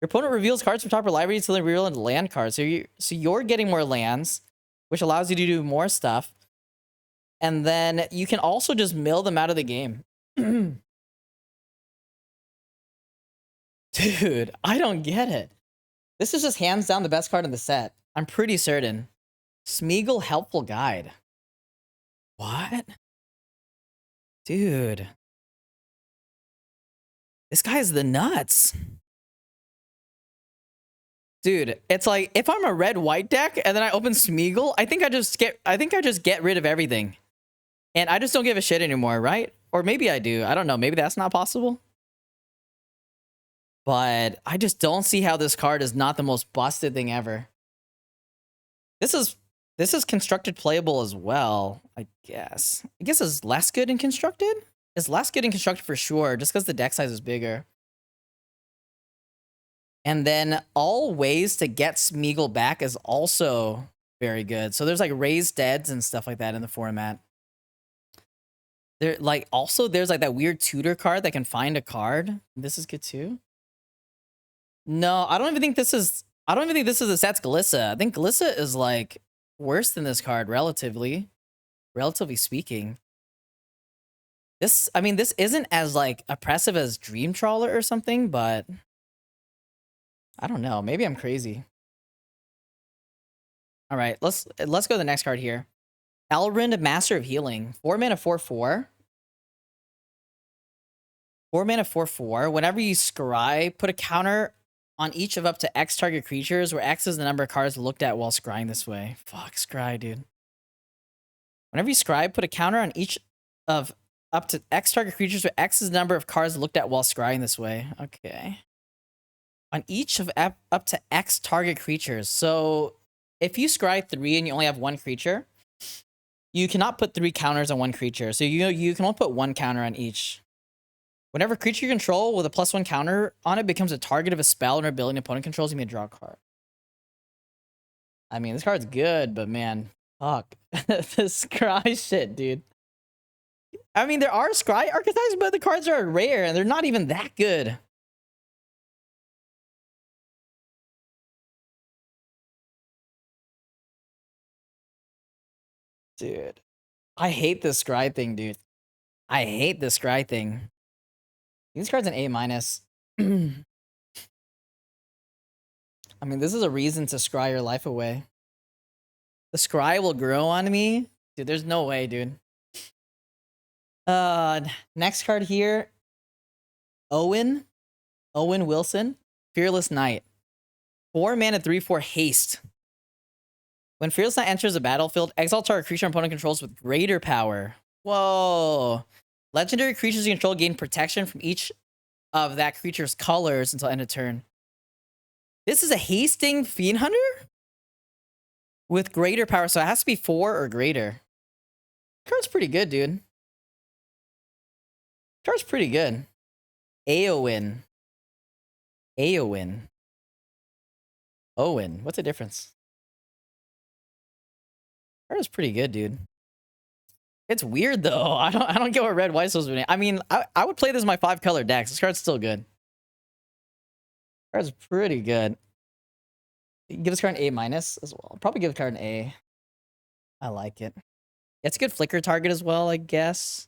your opponent reveals cards from top of your library until they reveal into land cards. So you're getting more lands, which allows you to do more stuff. And then you can also just mill them out of the game. Dude, I don't get it. This is just hands down the best card in the set. I'm pretty certain. Smeagol, Helpful Guide. What? Dude. This guy is the nuts. Dude, it's like if I'm a red-white deck and then I open Smeagol, I think I just get rid of everything. And I just don't give a shit anymore, right? Or maybe I do. I don't know. Maybe that's not possible. But I just don't see how this card is not the most busted thing ever. This is constructed playable as well, I guess. I guess it's less good in constructed? It's less good in constructed for sure, just because the deck size is bigger. And then all ways to get Smeagol back is also very good. So there's like raised deads and stuff like that in the format. There's like that weird tutor card that can find a card. This is good too. No, I don't even think this is the set's Glissa. I think Glissa is like worse than this card relatively speaking. This isn't as like oppressive as Dream Trawler or something, but I don't know. Maybe I'm crazy. All right, let's go to the next card here. Elrond, Master of Healing. 4 mana 4/4. 4 mana 4/4. Whenever you scry, put a counter on each of up to X target creatures, where X is the number of cards looked at while scrying this way. Fuck, scry, dude. Whenever you scry, put a counter on each of up to X target creatures, where X is the number of cards looked at while scrying this way. Okay. On each of up to X target creatures. So if you scry 3 and you only have 1 creature, you cannot put 3 counters on 1 creature. So you can only put 1 counter on each. Whenever creature you control with a +1 counter on it becomes a target of a spell or ability an opponent controls, you may draw a card. I mean, this card's good, but man, fuck. This scry shit, dude. I mean, there are scry archetypes, but the cards are rare and they're not even that good. Dude, I hate this scry thing, dude. I hate this scry thing. This card's an A-. I mean, this is a reason to scry your life away. The scry will grow on me. Dude, there's no way, dude. Next card here. Owen Wilson. Fearless Knight. 4 mana 3/4 haste. When Fearless Knight enters the battlefield, exile target creature opponent controls with greater power. Whoa. Legendary creatures you control gain protection from each of that creature's colors until end of turn. This is a hasting Fiend Hunter? With greater power, so it has to be 4 or greater. Card's pretty good, dude. Card's pretty good. Owen. What's the difference? Card is pretty good, dude. It's weird though. I don't get what red white supposed to be. I mean, I would play this in my 5-color decks. This card's still good. Card's pretty good. Give this card an A- as well. I'll probably give the card an A. I like it. It's a good flicker target as well, I guess.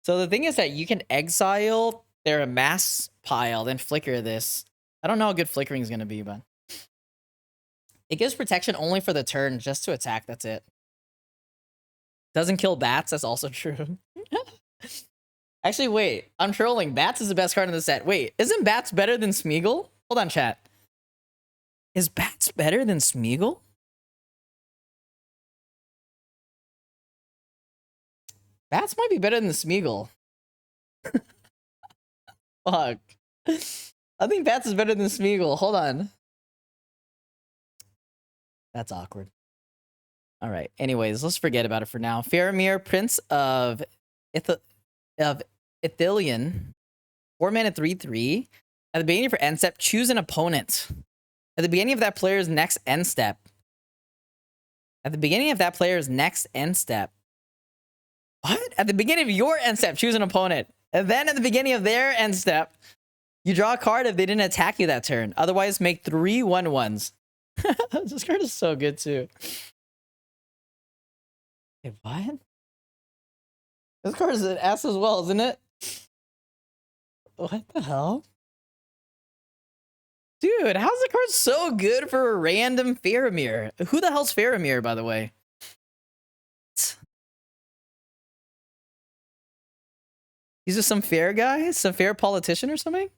So the thing is that you can exile their mass pile, then flicker this. I don't know how good flickering is going to be, but it gives protection only for the turn, just to attack. That's it. Doesn't kill bats. That's also true. Actually, wait. I'm trolling. Bats is the best card in the set. Wait, isn't Bats better than Smeagol? Hold on, chat. Is Bats better than Smeagol? Bats might be better than Smeagol. Fuck. I think Bats is better than Smeagol. Hold on. That's awkward. All right. Anyways, let's forget about it for now. Faramir, Prince of Ithilien. 4 mana 3/3. At the beginning of your end step, choose an opponent. At the beginning of that player's next end step. At the beginning of that player's next end step. What? At the beginning of your end step, choose an opponent. And then at the beginning of their end step, you draw a card if they didn't attack you that turn. Otherwise, make 3 1/1s. This card is so good too. Wait, what? This card is an ass as well, isn't it? What the hell? Dude, how's the card so good for a random Faramir? Who the hell's Faramir, by the way? He's just some fair guy? Some fair politician or something?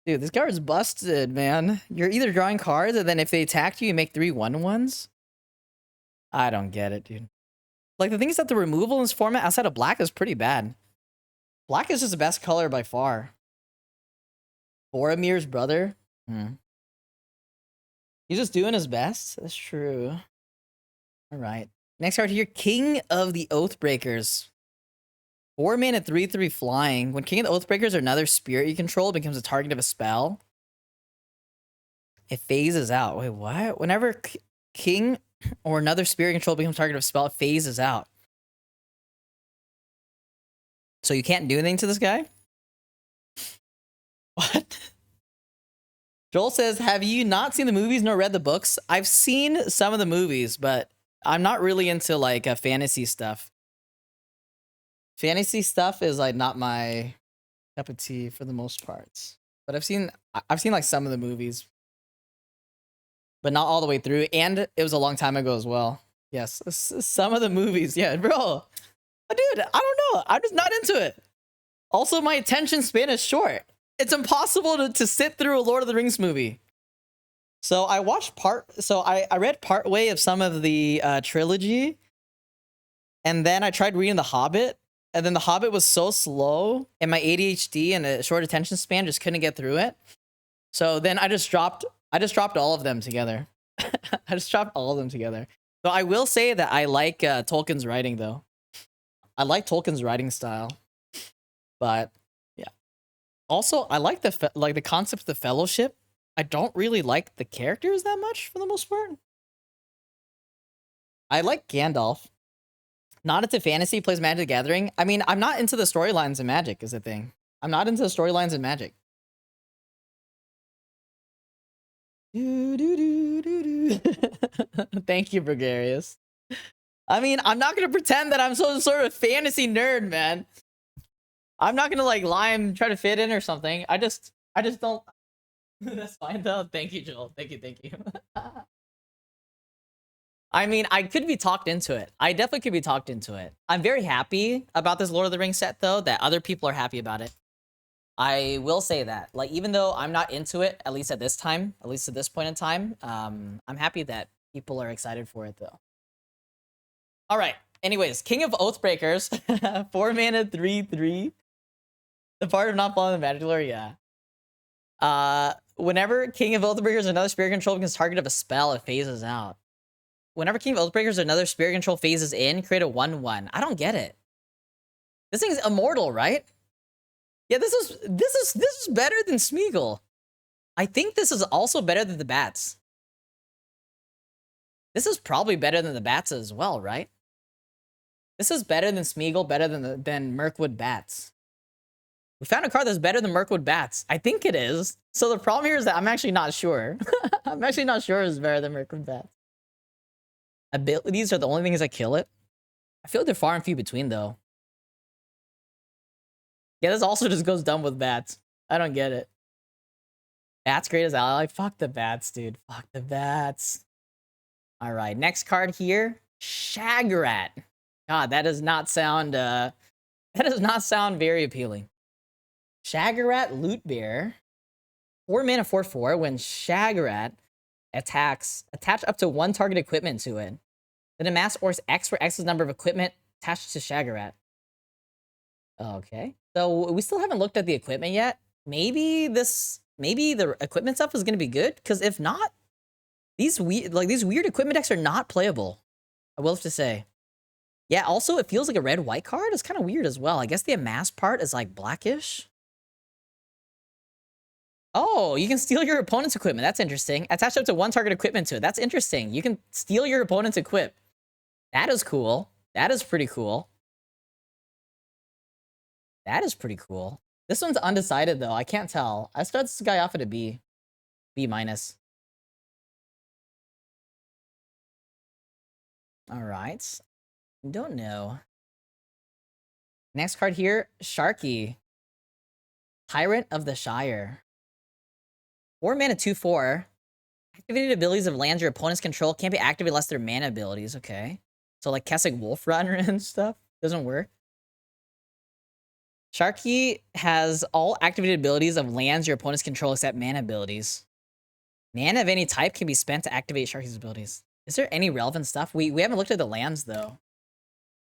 Dude, this card's busted, man. You're either drawing cards, and then if they attack you, you make 3 1/1s? I don't get it, dude. Like, the thing is that the removal in this format outside of black is pretty bad. Black is just the best color by far. Boromir's brother? He's just doing his best? That's true. Alright. Next card here, King of the Oathbreakers. 4 mana 3/3 flying. When King of the Oathbreakers or another spirit you control becomes a target of a spell, it phases out. Wait, what? Whenever King or another spirit control becomes target of a spell, it phases out. So you can't do anything to this guy? What? Joel says, have you not seen the movies nor read the books? I've seen some of the movies, but I'm not really into like fantasy stuff. Fantasy stuff is like not my cup of tea for the most parts. But I've seen like some of the movies, but not all the way through. And it was a long time ago as well. Yes, some of the movies. Yeah, bro. Dude, I don't know. I'm just not into it. Also, my attention span is short. It's impossible to sit through a Lord of the Rings movie. So I watched I read part way of some of the trilogy. And then I tried reading The Hobbit. And then The Hobbit was so slow, and my ADHD and a short attention span just couldn't get through it. So then I just dropped all of them together. I just dropped all of them together. So I will say that I like Tolkien's writing, though. I like Tolkien's writing style. But yeah. Also, I like the concept of the Fellowship. I don't really like the characters that much for the most part. I like Gandalf. Not into fantasy, plays Magic the Gathering. I mean, I'm not into the storylines in Magic is the thing. I'm not into the storylines in Magic. Thank you, Gregarious. I mean, I'm not gonna pretend that I'm some sort of fantasy nerd, man. I'm not gonna like lie and try to fit in or something. I just don't. That's fine though. Thank you, Joel. Thank you. I mean, I could be talked into it. I definitely could be talked into it. I'm very happy about this Lord of the Rings set, though, that other people are happy about it. I will say that. Like, even though I'm not into it, at least at this time, at least at this point in time, I'm happy that people are excited for it, though. All right. Anyways, King of Oathbreakers. 4 mana, 3/3. The part of not following the magic lore, yeah. Whenever King of Oathbreakers or another spirit control becomes target of a spell, it phases out. Whenever King of Oathbreakers or another spirit control phases in, create a 1/1. I don't get it. This thing's immortal, right? Yeah, this is better than Smeagol. I think this is also better than the bats. This is probably better than the bats as well, right? This is better than Smeagol, better than Mirkwood bats. We found a card that's better than Mirkwood bats. I think it is. So the problem here is that I'm actually not sure. I'm actually not sure it's better than Mirkwood bats. Abilities are the only things that kill it. I feel like they're far and few between, though. Yeah, this also just goes dumb with bats. I don't get it. Bats great as ally. Fuck the bats, dude. Fuck the bats. All right, next card here. Shagrat. God, that does not sound very appealing. Shagrat Loot Bear. 4 mana 4/4. When Shagrat attacks, attach up to 1 target equipment to it. Then amass Orcs X for X's number of equipment attached to Shagrat. Okay. So we still haven't looked at the equipment yet. Maybe the equipment stuff is gonna be good. Because if not, these weird equipment decks are not playable. I will have to say. Yeah, also it feels like a red-white card. It's kind of weird as well. I guess the amass part is like blackish. Oh, you can steal your opponent's equipment. That's interesting. Attach up to 1 target equipment to it. That's interesting. You can steal your opponent's equip. That is cool. That is pretty cool. That is pretty cool. This one's undecided, though. I can't tell. I start this guy off at a B. B minus. All right. Don't know. Next card here, Sharky. Tyrant of the Shire. 4 mana 2/4. Activated abilities of lands your opponents control can't be activated unless they're mana abilities. Okay. So like Kessig Wolf Runner and stuff doesn't work. Sharky has all activated abilities of lands your opponents control except mana abilities. Mana of any type can be spent to activate Sharky's abilities. Is there any relevant stuff? We haven't looked at the lands, though.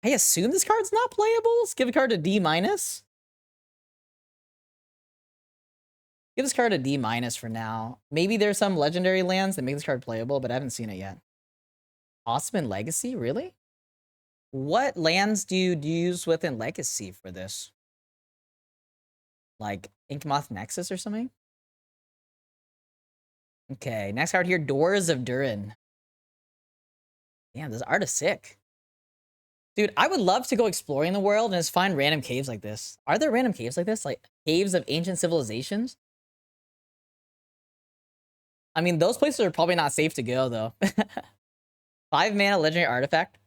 I assume this card's not playable. Let's give a card a D-. Give this card a D- for now. Maybe there's some legendary lands that make this card playable, but I haven't seen it yet. Osman Legacy? Really? What lands do you use within Legacy for this? Like Inkmoth Nexus or something? Okay, next card here, Doors of Durin. Damn, this art is sick. Dude, I would love to go exploring the world and just find random caves like this. Are there random caves like this? Like caves of ancient civilizations? I mean, those places are probably not safe to go, though. 5 mana legendary artifact.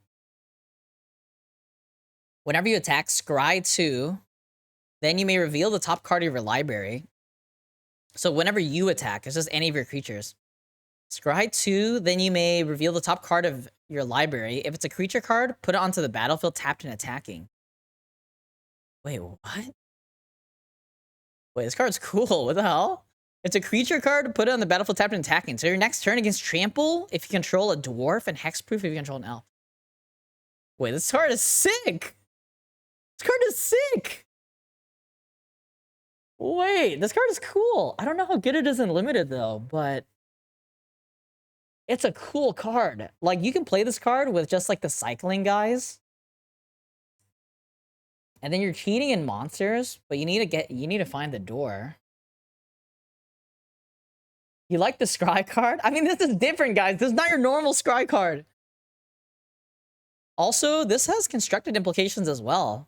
Whenever you attack, scry 2. Then you may reveal the top card of your library. So whenever you attack, it's just any of your creatures. Scry 2, then you may reveal the top card of your library. If it's a creature card, put it onto the battlefield tapped and attacking. Wait, what? Wait, this card's cool. What the hell? It's a creature card, put it on the battlefield tapped and attacking. So your next turn against trample if you control a dwarf, and hexproof if you control an elf. Wait, this card is sick! This card is sick! Wait, this card is cool. I don't know how good it is in limited, though, but it's a cool card. Like, you can play this card with just, like, the cycling guys. And then you're cheating in monsters, but you need to find the door. You like the Scry card? I mean, this is different, guys. This is not your normal Scry card. Also, this has constructed implications as well.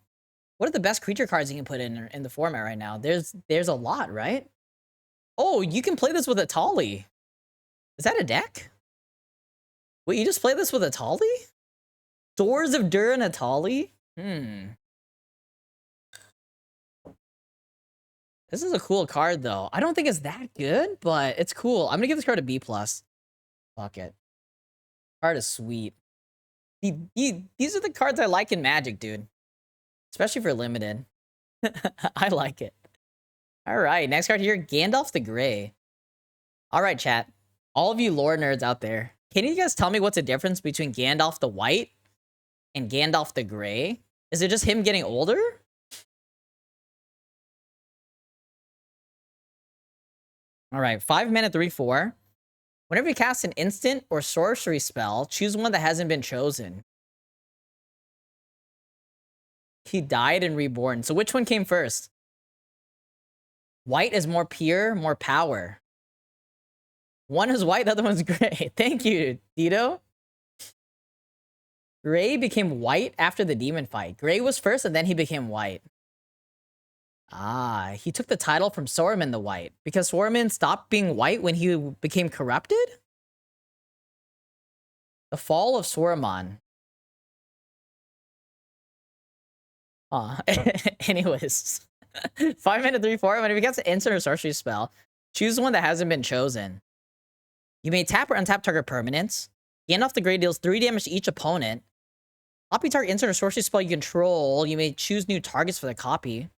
What are the best creature cards you can put in the format right now? There's a lot, right? Oh, you can play this with a Tali. Is that a deck? Wait, you just play this with a Tali? Doors of Durin Atali? This is a cool card, though. I don't think it's that good, but it's cool. I'm gonna give this card a B+. Fuck it. Card is sweet. These are the cards I like in Magic, dude. Especially for limited. I like it. Alright, next card here, Gandalf the Grey. Alright, chat. All of you lore nerds out there, can you guys tell me what's the difference between Gandalf the White and Gandalf the Grey? Is it just him getting older? Alright, 5 mana 3/4. Whenever you cast an instant or sorcery spell, choose one that hasn't been chosen. He died and reborn. So which one came first? White is more pure, more power. One is white, the other one's gray. Thank you, Tito. Gray became white after the demon fight. Gray was first and then he became white. Ah, he took the title from Saruman the White because Saruman stopped being white when he became corrupted? The fall of Saruman. Anyways. 5 mana 3/4. When it becomes an instant or sorcery spell, choose one that hasn't been chosen. You may tap or untap target permanents. Gandalf the Grey deals 3 damage to each opponent. Copy target instant or sorcery spell you control. You may choose new targets for the copy.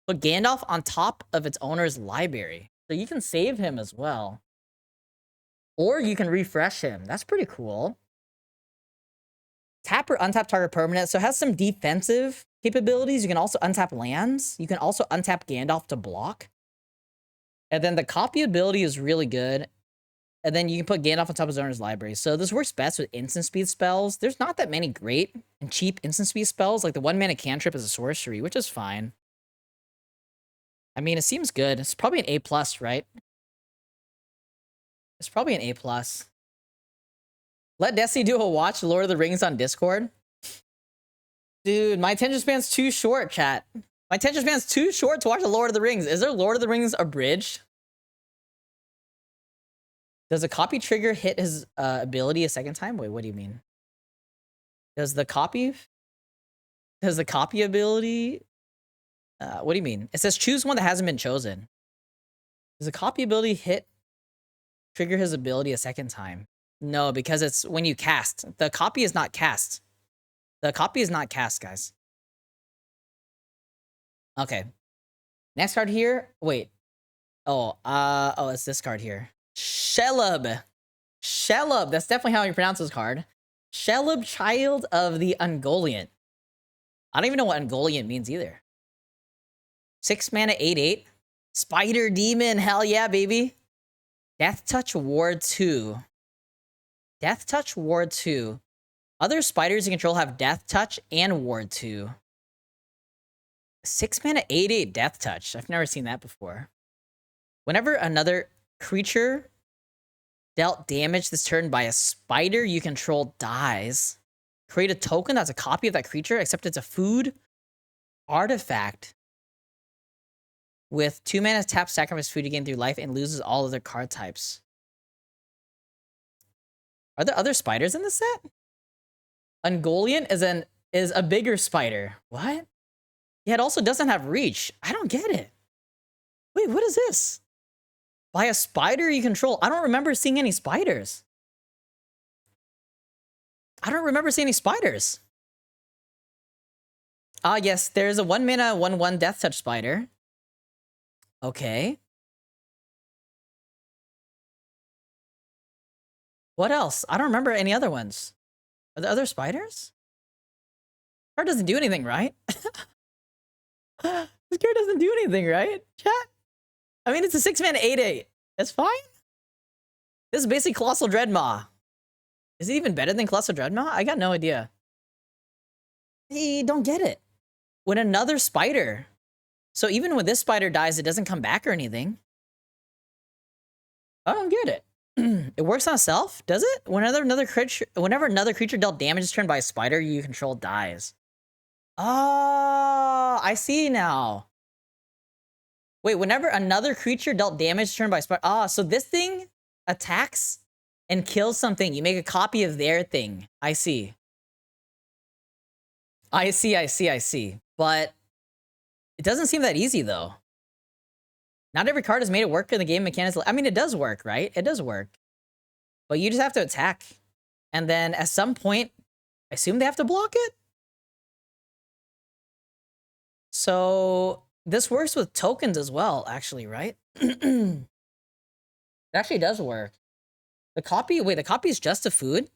Put Gandalf on top of its owner's library. So you can save him as well. Or you can refresh him. That's pretty cool. Tap or untap target permanent. So it has some defensive capabilities. You can also untap lands. You can also untap Gandalf to block. And then the copy ability is really good. And then you can put Gandalf on top of his owner's library. So this works best with instant speed spells. There's not that many great and cheap instant speed spells. Like the 1 mana cantrip is a sorcery, which is fine. I mean, it seems good. It's probably an A+, right? It's probably an A+. Let Deathsie do a watch Lord of the Rings on Discord. Dude, my attention span's too short, chat. My attention span's too short to watch the Lord of the Rings. Is there Lord of the Rings abridged? Does a copy trigger hit his ability a second time? Wait, what do you mean? Does the copy ability... what do you mean? It says choose one that hasn't been chosen. Does the copy ability trigger his ability a second time? No, because it's when you cast. The copy is not cast. The copy is not cast, guys. Okay. Next card here. Wait. Oh, it's this card here. Shelub. Shelub. That's definitely how you pronounce this card. Shelub, Child of the Ungoliant. I don't even know what Ungoliant means either. 6 mana, 8/8. Spider Demon. Hell yeah, baby. Death Touch Ward 2. Death Touch Ward 2. Other spiders you control have Death Touch and Ward 2. 6 mana, 8/8 Death Touch. I've never seen that before. Whenever another creature dealt damage this turn by a spider you control dies, create a token that's a copy of that creature, except it's a food artifact. With 2 mana, tap, sacrifice food to gain through life, and loses all other card types. Are there other spiders in the set? Ungoliant is a bigger spider. What? Yeah, it also doesn't have reach. I don't get it. Wait, what is this? By a spider you control. I don't remember seeing any spiders. I don't remember seeing any spiders. Ah, yes, there's a 1 mana, 1/1 Death Touch spider. Okay. What else? I don't remember any other ones. Are there other spiders? Card doesn't do anything, right? This card doesn't do anything, right? Chat? I mean, it's a 6 mana, 8/8. That's fine. This is basically Colossal Dreadmaw. Is it even better than Colossal Dreadmaw? I got no idea. I don't get it. When another spider... So even when this spider dies, it doesn't come back or anything. I don't get it. It works on itself, does it? Whenever another creature dealt damage this turn by a spider you control dies. Oh, I see now. Wait, whenever another creature dealt damage this turn by a spider... Ah, so this thing attacks and kills something. You make a copy of their thing. I see. I see. But it doesn't seem that easy, though. Not every card has made it work in the game mechanics. I mean, it does work, right? It does work. But you just have to attack. And then at some point, I assume they have to block it? So this works with tokens as well, actually, right? It actually does work. The copy is just a food?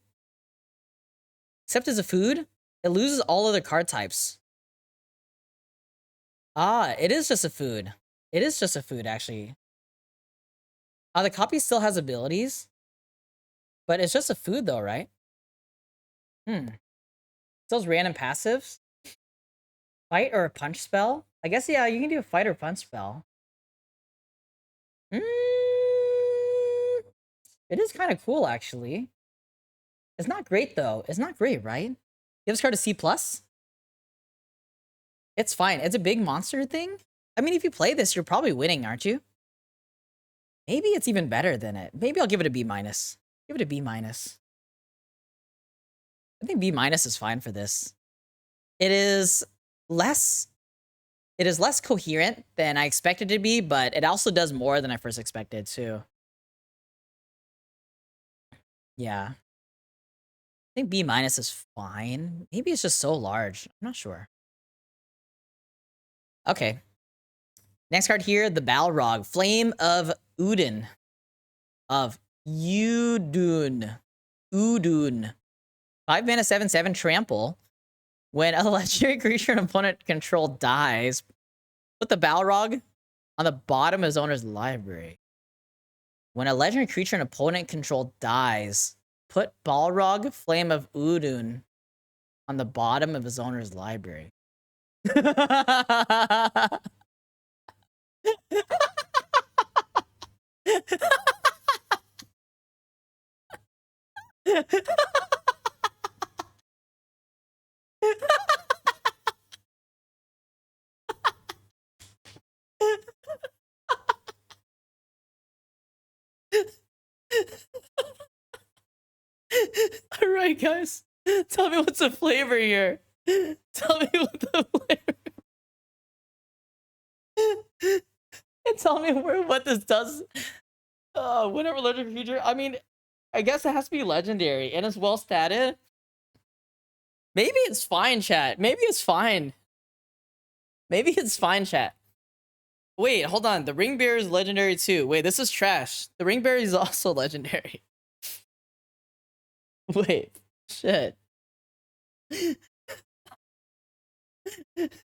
Except as a food, it loses all other card types. Ah, it is just a food. It is just a food, actually. The copy still has abilities. But it's just a food, though, right? Still has random passives. Fight or a punch spell? I guess, yeah, you can do a fight or punch spell. It is kind of cool, actually. It's not great, though. It's not great, right? Give this card a C+. It's fine. It's a big monster thing. I mean, if you play this, you're probably winning, aren't you? Maybe it's even better than it. Maybe I'll give it a B-. Give it a B-. I think B- is fine for this. It is less coherent than I expected it to be, but it also does more than I first expected, too. Yeah. I think B- is fine. Maybe it's just so large. I'm not sure. Okay. Next card here, the Balrog. Flame of Udun. Of Udun. 5 mana, 7/7 trample. When a legendary creature an opponent controlled dies, put the Balrog on the bottom of his owner's library. When a legendary creature an opponent controlled dies, put Balrog, Flame of Udun on the bottom of his owner's library. All right, guys. Tell me what's the flavor here. Tell me what the flavor. And tell me what this does. Whatever legendary creature. I mean, I guess it has to be legendary and it's well statted. Maybe it's fine, chat. Maybe it's fine. Maybe it's fine, chat. Wait, hold on. The ring bearer is legendary too. Wait, this is trash. The ring bearer is also legendary. Wait, shit.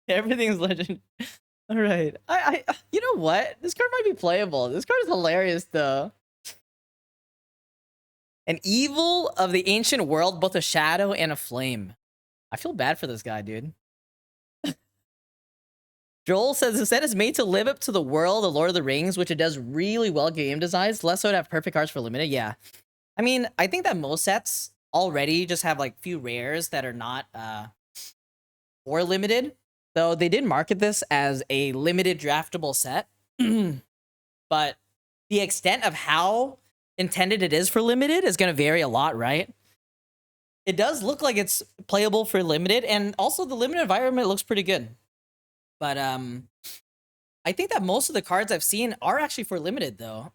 Everything's legend. All right. You know what? This card might be playable. This card is hilarious though. An evil of the ancient world, both a shadow and a flame. I feel bad for this guy, dude. Joel says the set is made to live up to the world of Lord of the Rings, which it does really well game designs. Less so to have perfect cards for limited. Yeah. I mean, I think that most sets already just have like few rares that are not or limited. Though they did market this as a limited draftable set. But the extent of how intended it is for limited is going to vary a lot, right? It does look like it's playable for limited, and also the limited environment looks pretty good. But I think that most of the cards I've seen are actually for limited though.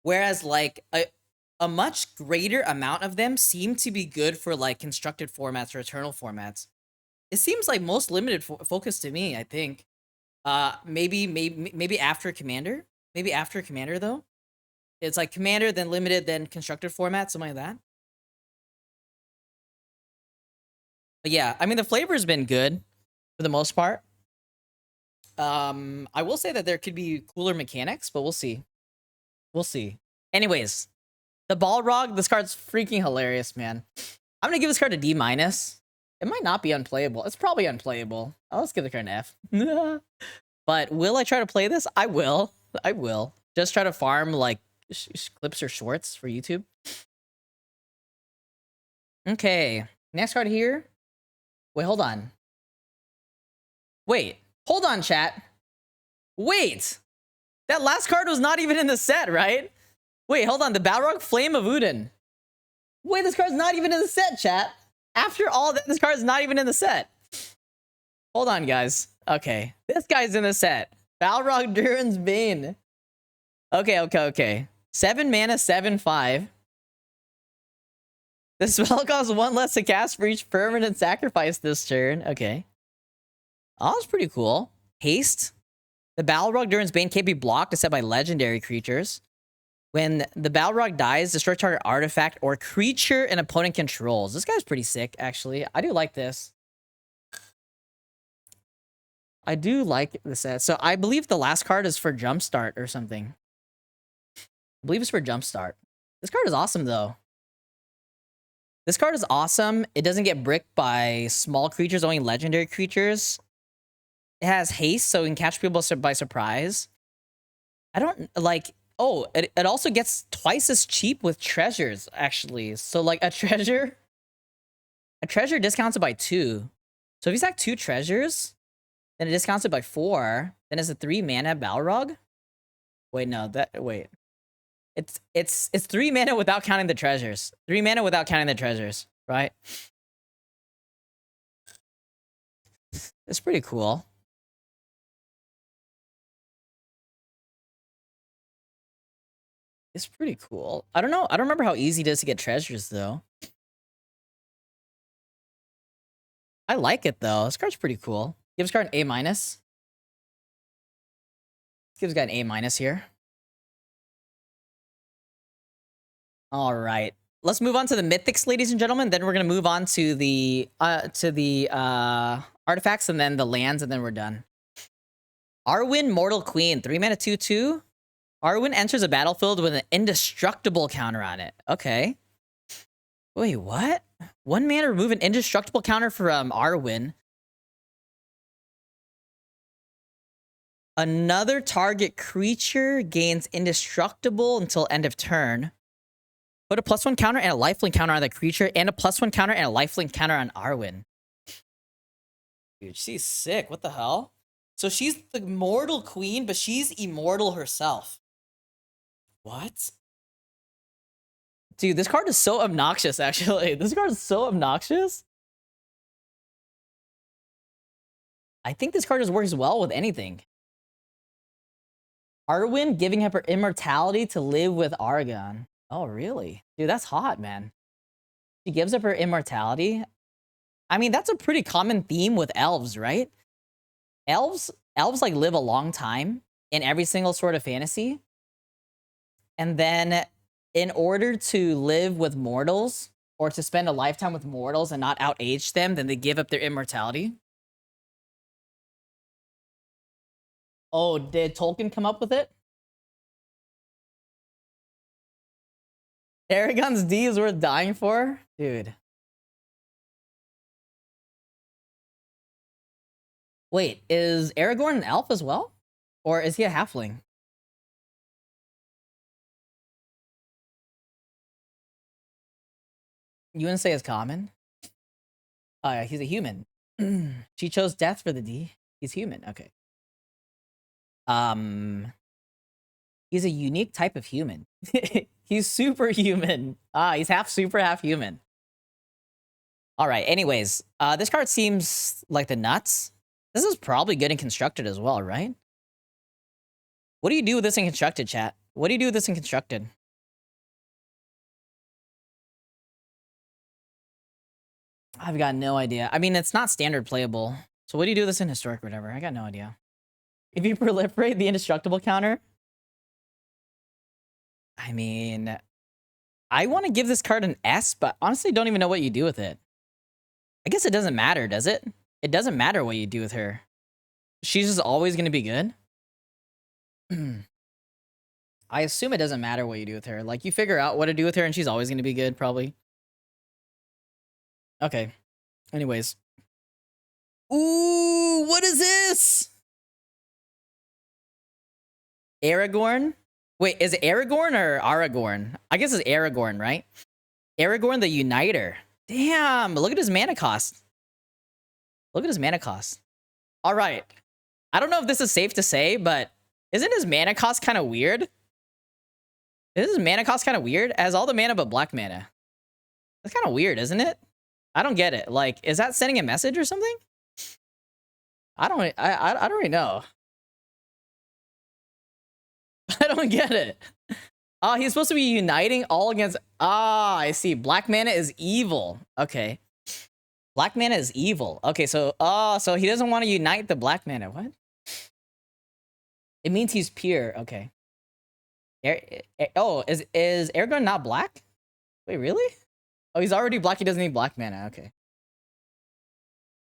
Whereas like a much greater amount of them seem to be good for like constructed formats or eternal formats. It seems like most limited focus to me, I think. Maybe after Commander. Maybe after Commander though. It's like Commander, then limited, then constructed format, something like that. But yeah, I mean the flavor's been good for the most part. I will say that there could be cooler mechanics, but we'll see. We'll see. Anyways, the Balrog, this card's freaking hilarious, man. I'm gonna give this card a D-. It might not be unplayable. It's probably unplayable. Let's give the card an F. But will I try to play this? I will. I will. Just try to farm like clips or shorts for YouTube. Okay. Next card here. Wait, hold on. Wait. Hold on, chat. Wait. That last card was not even in the set, right? Wait, hold on. The Balrog Flame of Udin. Wait, this card's not even in the set, chat. After all that, this card's not even in the set. Hold on, guys. Okay. This guy's in the set. Balrog Durin's Bane. Okay. 7 mana, 7/5. The spell costs 1 less to cast for each permanent sacrifice this turn. Okay. Oh, that's pretty cool. Haste. The Balrog Durin's Bane can't be blocked except by legendary creatures. When the Balrog dies, destroy target artifact or creature an opponent controls. This guy's pretty sick, actually. I do like this. I do like the set. So I believe the last card is for Jumpstart or something. I believe it's for Jumpstart. This card is awesome, though. This card is awesome. It doesn't get bricked by small creatures, only legendary creatures. It has haste, so it can catch people by surprise. I don't, like... Oh, it also gets twice as cheap with treasures, actually. So, like, a treasure discounts it by 2. So if you stack 2 treasures, then it discounts it by 4. Then it's a 3 mana Balrog. Wait, no, wait. It's 3 mana without counting the treasures. 3 mana without counting the treasures, right? It's pretty cool. It's pretty cool. I don't know. I don't remember how easy it is to get treasures, though. I like it, though. This card's pretty cool. Give this card an A-. Give this guy an A- here. All right. Let's move on to the Mythics, ladies and gentlemen. Then we're going to move on to the artifacts and then the lands, and then we're done. Arwen, Mortal Queen. 3 mana, 2/2. Arwen enters a battlefield with an indestructible counter on it. Okay. Wait, what? 1 mana, remove an indestructible counter from Arwen. Another target creature gains indestructible until end of turn. Put a +1 counter and a lifelink counter on the creature, and a +1 counter and a lifelink counter on Arwen. Dude, she's sick. What the hell? So she's the Mortal Queen, but she's immortal herself. What? Dude, this card is so obnoxious, actually. This card is so obnoxious. I think this card just works well with anything. Arwen giving up her immortality to live with Argon. Oh, really? Dude, that's hot, man. She gives up her immortality. I mean, that's a pretty common theme with elves, right? elves like live a long time in every single sort of fantasy. And then in order to live with mortals or to spend a lifetime with mortals and not outage them, then they give up their immortality. Oh, did Tolkien come up with it? Aragon's D is worth dying for? Dude. Wait, is Aragorn an elf as well? Or is he a halfling? You wouldn't say it's common? Oh yeah, he's a human. She chose death for the D. He's human, okay. He's a unique type of human. He's superhuman. He's half super, half human. All right, anyways, this card seems like the nuts. This is probably good and constructed as well, right? What do you do with this in constructed, chat? What do you do with this in constructed? I've got no idea. I mean, it's not standard playable. So what do you do with this in historic or whatever? I got no idea. If you proliferate the indestructible counter, I mean, I want to give this card an S, but honestly don't even know what you do with it. I guess it doesn't matter, does it? It doesn't matter what you do with her. She's just always going to be good. I assume it doesn't matter what you do with her. Like, you figure out what to do with her and she's always going to be good, probably. Okay. Anyways. Ooh, what is this? Aragorn? Wait, is it Aragorn or Aragorn? I guess it's Aragorn, right? Aragorn the Uniter. Damn, look at his mana cost. Look at his mana cost. All right. I don't know if this is safe to say, but isn't his mana cost kind of weird? Is his mana cost kind of weird? It has all the mana but black mana. That's kind of weird, isn't it? I don't get it. Like, is that sending a message or something? I don't really know. I don't get it. He's supposed to be uniting all against... I see. Black mana is evil. Okay. Black mana is evil. Okay, so... so he doesn't want to unite the black mana. What? It means he's pure. Okay. Is Aragorn not black? Wait, really? Oh, he's already black. He doesn't need black mana. Okay.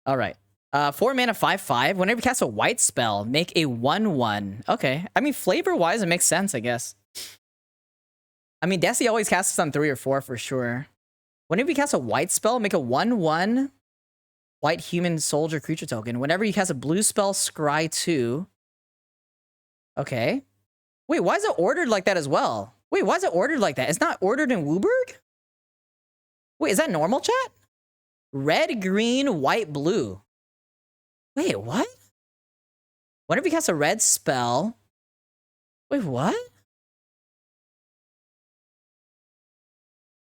All right. 4 mana, 5/5. Whenever you cast a white spell, make a 1/1. Okay. I mean, flavor-wise, it makes sense, I guess. I mean, Deathsie always casts on 3 or 4 for sure. Whenever you cast a white spell, make a 1/1 white human soldier creature token. Whenever you cast a blue spell, scry 2. Okay. Wait, why is it ordered like that as well? Wait, why is it ordered like that? It's not ordered in Wooburg? Wait, is that normal, chat? Red, green, white, blue. Wait, what? Whenever you cast a red spell... Wait, what?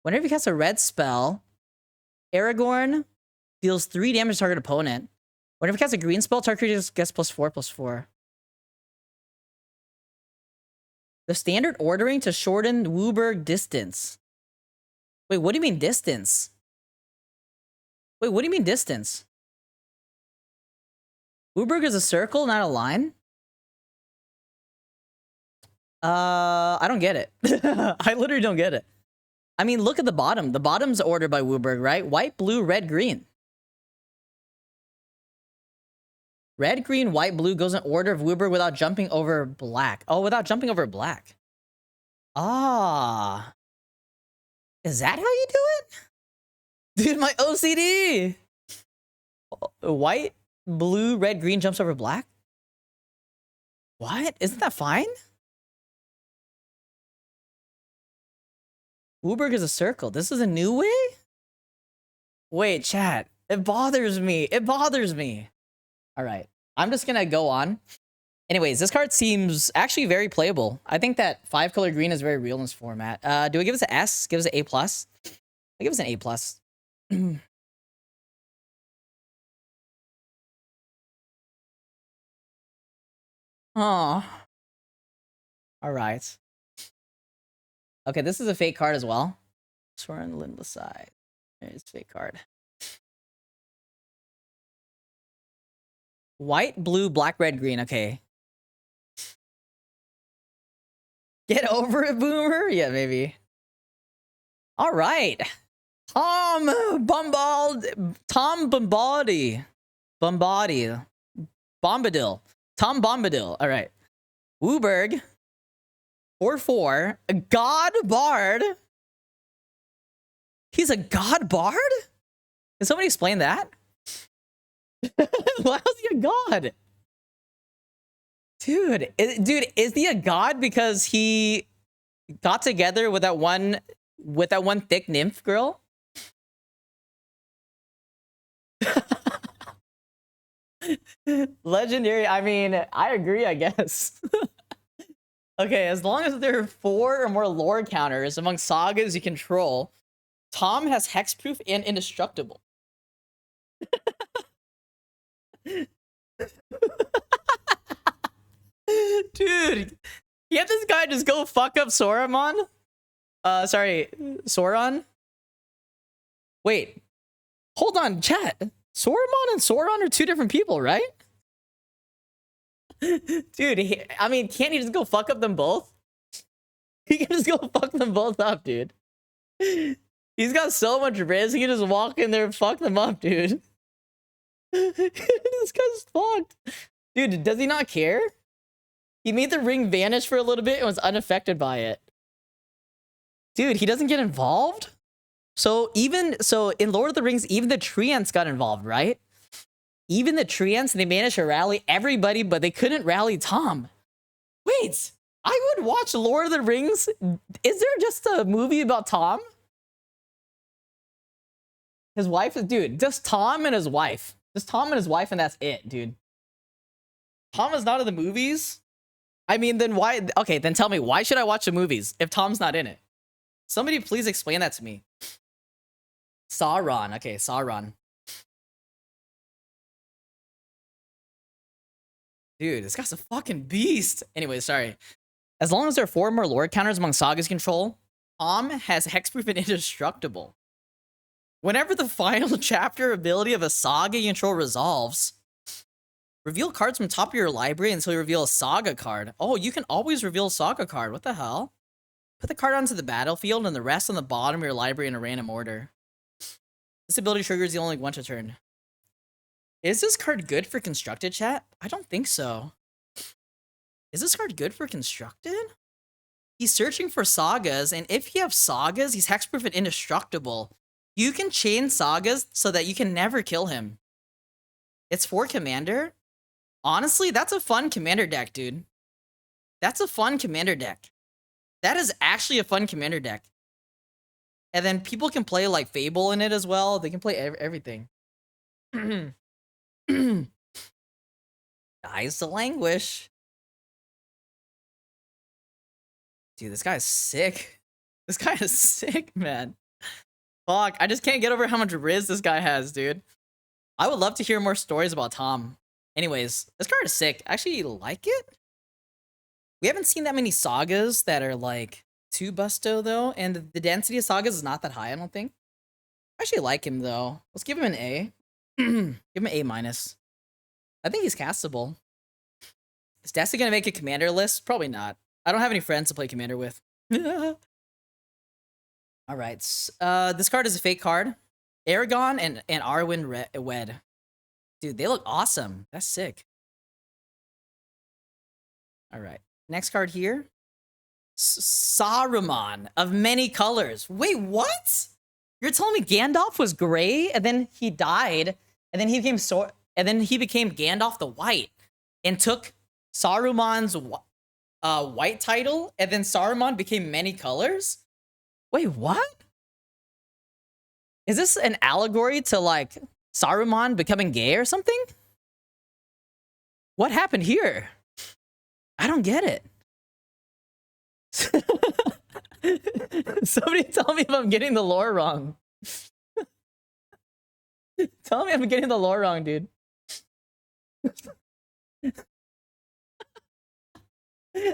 Whenever you cast a red spell, Aragorn deals 3 damage to target opponent. Whenever you cast a green spell, target creature gets +4/+4. The standard ordering to shorten Wooburg distance. Wait, what do you mean distance? Wait, what do you mean distance? Wooburg is a circle, not a line? I don't get it. I literally don't get it. I mean, look at the bottom. The bottom's ordered by Wooburg, right? White, blue, red, green. Red, green, white, blue goes in order of Wooburg without jumping over black. Oh, without jumping over black. Ah. Is that how you do it? Dude, my OCD! White, blue, red, green jumps over black? What? Isn't that fine? Wooburg is a circle. This is a new way? Wait, chat. It bothers me. It bothers me. All right. I'm just gonna go on. Anyways, this card seems actually very playable. I think that 5-color green is very real in this format. Do I give us an S? Give us an A+? I give us an A+. Oh. All right. Okay, this is a fake card as well. Soren Lindblad. It's a fake card. White, blue, black, red, green. Okay. Get over it, Boomer? Yeah, maybe. All right. Tom Bombardi. Bombadil. Tom Bombadil. All right. Wooberg. 4-4. A God Bard. He's a God Bard? Can somebody explain that? Why is he a god? Dude, is he a god because he got together with that one thick nymph girl? Legendary. I mean, I agree, I guess. Okay, as long as there are 4 or more lore counters among sagas you control, Tom has hexproof and indestructible. Dude, can't this guy just go fuck up Sauron? Sorry, Sauron? Wait, hold on, chat. Sauron and Sauron are 2 different people, right? Dude, I mean, can't he just go fuck up them both? He can just go fuck them both up, dude. He's got so much riz, he can just walk in there and fuck them up, dude. This guy's fucked. Dude, does he not care? He made the ring vanish for a little bit and was unaffected by it. Dude, he doesn't get involved? So in Lord of the Rings, even the Treants got involved, right? Even the Treants, they managed to rally everybody, but they couldn't rally Tom. Wait, I would watch Lord of the Rings. Is there just a movie about Tom? His wife is, dude, just Tom and his wife. Just Tom and his wife, and that's it, dude. Tom is not in the movies? I mean, then why? Okay, then tell me, why should I watch the movies if Tom's not in it? Somebody please explain that to me. Sauron. Okay, Sauron. Dude, this guy's a fucking beast. Anyway, sorry. As long as there are 4 more lore counters among Saga's control, Tom has hexproof and indestructible. Whenever the final chapter ability of a Saga you control resolves, reveal cards from top of your library until you reveal a Saga card. Oh, you can always reveal a Saga card. What the hell? Put the card onto the battlefield and the rest on the bottom of your library in a random order. This ability triggers you only once a turn. Is this card good for constructed, chat? I don't think so. Is this card good for constructed? He's searching for sagas, and if you have sagas, he's hexproof and indestructible. You can chain sagas so that you can never kill him. It's 4 commander. Honestly, that's a fun commander deck, dude. That's a fun commander deck. That is actually a fun commander deck. And then people can play like Fable in it as well. They can play everything. Dies to languish. Dude, this guy is sick. This guy is sick, man. Fuck, I just can't get over how much riz this guy has, dude. I would love to hear more stories about Tom. Anyways, this card is sick. I actually like it. We haven't seen that many sagas that are like 2 busto though, and the density of sagas is not that high, I don't think. I actually like him though. Let's give him an A. Give him an A-. I think he's castable. Is Deathsie gonna make a commander list? Probably not. I don't have any friends to play commander with. Alright, this card is a fake card. Aragon and Arwen Wed. Dude, they look awesome. That's sick. Alright, next card here. Saruman of many colors. Wait, what? You're telling me Gandalf was gray and then he died and then he became Gandalf the White and took Saruman's white title and then Saruman became many colors? Wait, what? Is this an allegory to like Saruman becoming gay or something? What happened here? I don't get it. Somebody tell me if I'm getting the lore wrong. Tell me if I'm getting the lore wrong, dude.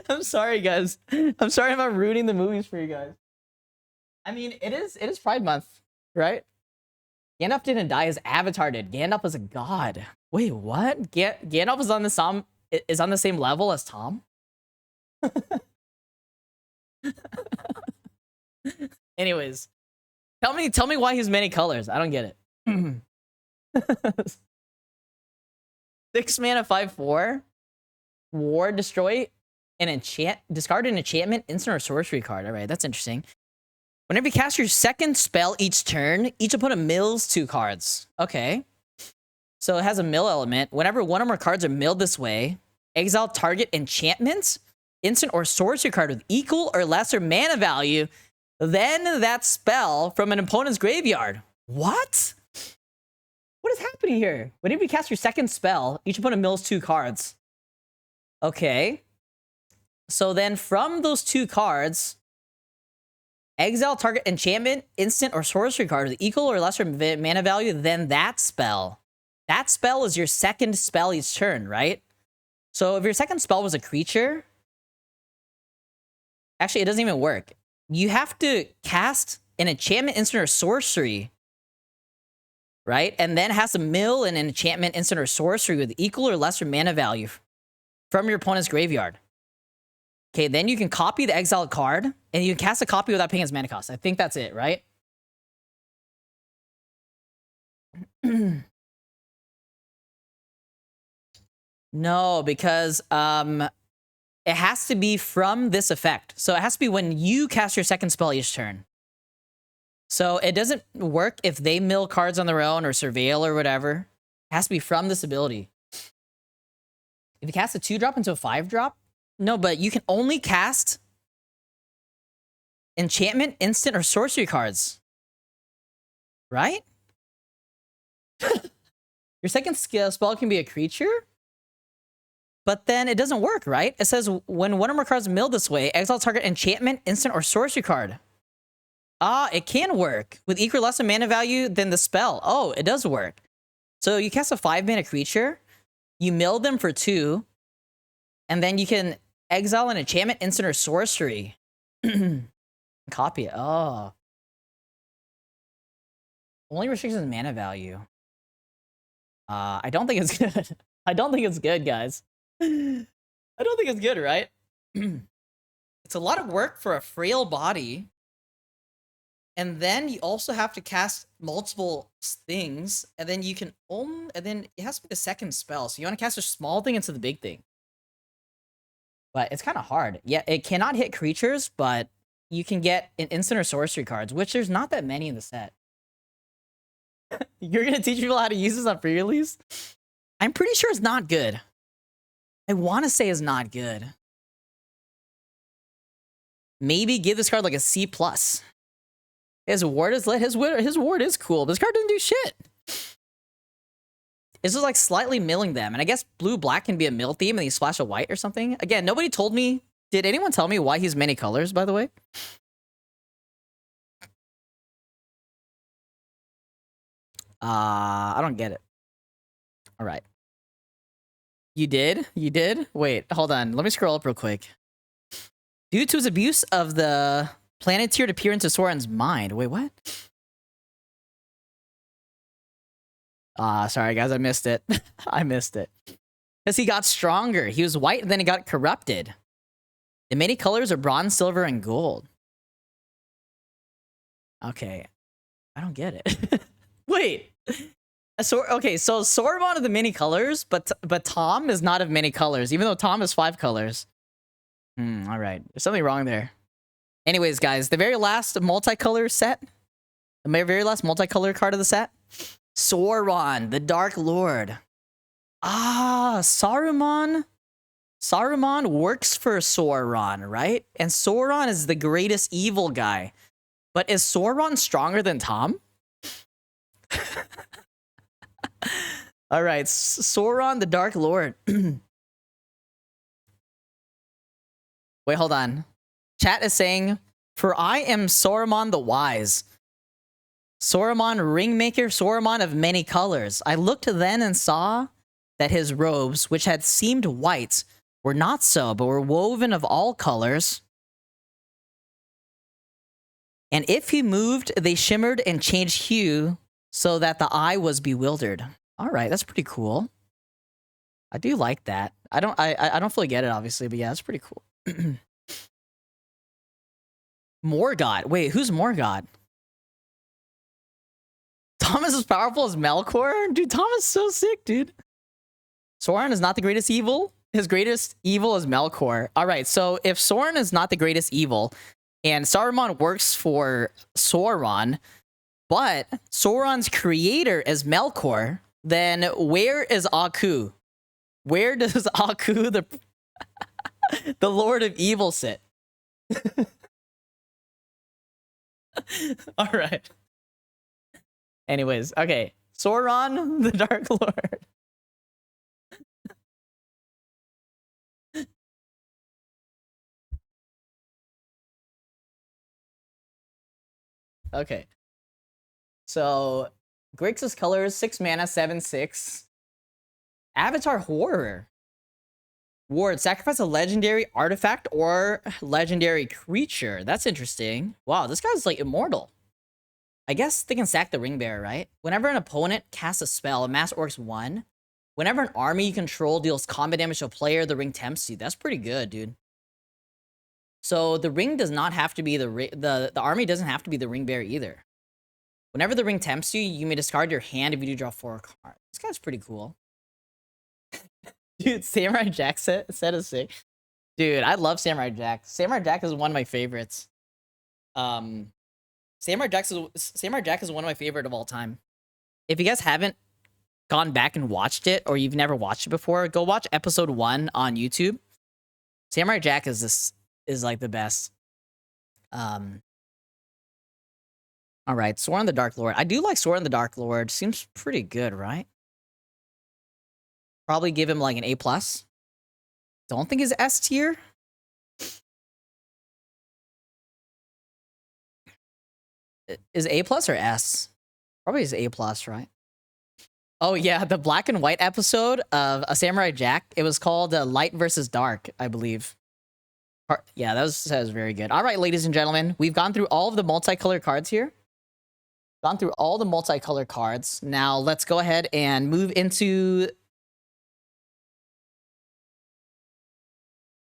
I'm sorry, guys. I'm sorry if I'm ruining the movies for you guys. I mean, it is Pride Month, right? Gandalf didn't die, his avatar did. Gandalf was a god. Wait, what? Gandalf is on the same level as Tom? Anyways, tell me why he's many colors. I don't get it. 6 mana, 5/4. Ward, destroy discard an enchantment, instant, or sorcery card. All right, that's interesting. Whenever you cast your second spell each turn, each opponent mills 2 cards. Okay. So it has a mill element. Whenever one or more cards are milled this way, exile target enchantments, instant, or sorcery card with equal or lesser mana value, then that spell from an opponent's graveyard. What? What is happening here? Whenever you cast your second spell, each opponent mills 2 cards. Okay. So then from those 2 cards, exile target enchantment, instant, or sorcery card with equal or lesser mana value than that spell. That spell is your second spell each turn, right? So if your second spell was a creature, actually, it doesn't even work. You have to cast an enchantment, instant, or sorcery, right? And then it has to mill an enchantment, instant, or sorcery with equal or lesser mana value from your opponent's graveyard. Okay, then you can copy the exiled card, and you can cast a copy without paying its mana cost. I think that's it, right? No, because it has to be from this effect. So it has to be when you cast your second spell each turn. So it doesn't work if they mill cards on their own or surveil or whatever. It has to be from this ability. If you cast a 2-drop into a 5-drop, no, but you can only cast enchantment, instant, or sorcery cards. Right? Your second spell can be a creature? But then it doesn't work, right? It says when one or more cards mill this way, exile target enchantment, instant, or sorcery card. Ah, it can work with equal or less of mana value than the spell. Oh, it does work. So you cast a 5-mana creature, you mill them for 2, and then you can exile an enchantment, instant, or sorcery. Copy it. Oh. Only restrictions is mana value. I don't think it's good. I don't think it's good, guys. I don't think it's good, right? It's a lot of work for a frail body. And then you also have to cast multiple things. And then you can and then it has to be the second spell. So you want to cast a small thing into the big thing. But it's kind of hard. Yeah, it cannot hit creatures, but you can get an instant or sorcery cards, which there's not that many in the set. You're going to teach people how to use this on pre-release? I'm pretty sure it's not good. I want to say it's not good. Maybe give this card like a C+. His ward is lit. His ward is cool. This card doesn't do shit. This is like slightly milling them. And I guess blue-black can be a mill theme and you splash a white or something. Again, nobody told me. Did anyone tell me why he's many colors, by the way? I don't get it. All right. You did? You did? Wait, hold on. Let me scroll up real quick. Due to his abuse of the planeteered appearance of Sauron's mind. Wait, what? Sorry, guys. I missed it. I missed it. Because he got stronger. He was white, and then he got corrupted. The many colors are bronze, silver, and gold. Okay. I don't get it. Wait. Okay, so Sauron of the many colors, but Tom is not of many colors, even though Tom is 5 colors. All right. There's something wrong there. Anyways, guys, the very last multicolor set, the very last multicolor card of the set, Sauron, the Dark Lord. Ah, Saruman. Saruman works for Sauron, right? And Sauron is the greatest evil guy. But is Sauron stronger than Tom? All right, Sauron, the Dark Lord. Wait, hold on. Chat is saying, "For I am Saruman the Wise. Saruman, Ringmaker, Saruman of many colors. I looked then and saw that his robes, which had seemed white, were not so, but were woven of all colors. And if he moved, they shimmered and changed hue, so that the eye was bewildered." All right, that's pretty cool. I do like that. I don't fully get it, obviously, but yeah, it's pretty cool. Morgott. Wait, who's Morgott? Thomas is powerful as Melkor? Dude, Thomas is so sick, dude. Sauron is not the greatest evil. His greatest evil is Melkor. All right, so if Sauron is not the greatest evil, and Saruman works for Sauron, but Sauron's creator is Melkor, then where is Aku? Where does Aku, the Lord of Evil, sit? All right. Anyways, okay. Sauron, the Dark Lord. Okay. So, Grixis colors, 6 mana, 7/6. Avatar Horror. Ward, sacrifice a legendary artifact or legendary creature. That's interesting. Wow, this guy's like immortal. I guess they can sack the Ring Bearer, right? Whenever an opponent casts a spell, Mass Orcs 1. Whenever an army you control deals combat damage to a player, the ring tempts you. That's pretty good, dude. So the ring does not have to be the army doesn't have to be the Ring Bearer either. Whenever the ring tempts you, you may discard your hand if you do draw 4 cards. This guy's pretty cool. Dude, Samurai Jack set is sick. Dude, I love Samurai Jack. Samurai Jack is one of my favorites. Samurai Jack is one of my favorite of all time. If you guys haven't gone back and watched it, or you've never watched it before, go watch episode 1 on YouTube. Samurai Jack is like the best. All right, Sauron the Dark Lord. I do like Sauron the Dark Lord. Seems pretty good, right? Probably give him like an A+. Don't think he's S tier. Is A+ or S? Probably is A+, right? Oh yeah, the black and white episode of a Samurai Jack. It was called Light versus Dark, I believe. Yeah, that was very good. All right, ladies and gentlemen, we've gone through all of the multicolor cards here. Gone through all the multicolor cards. Now let's go ahead and move into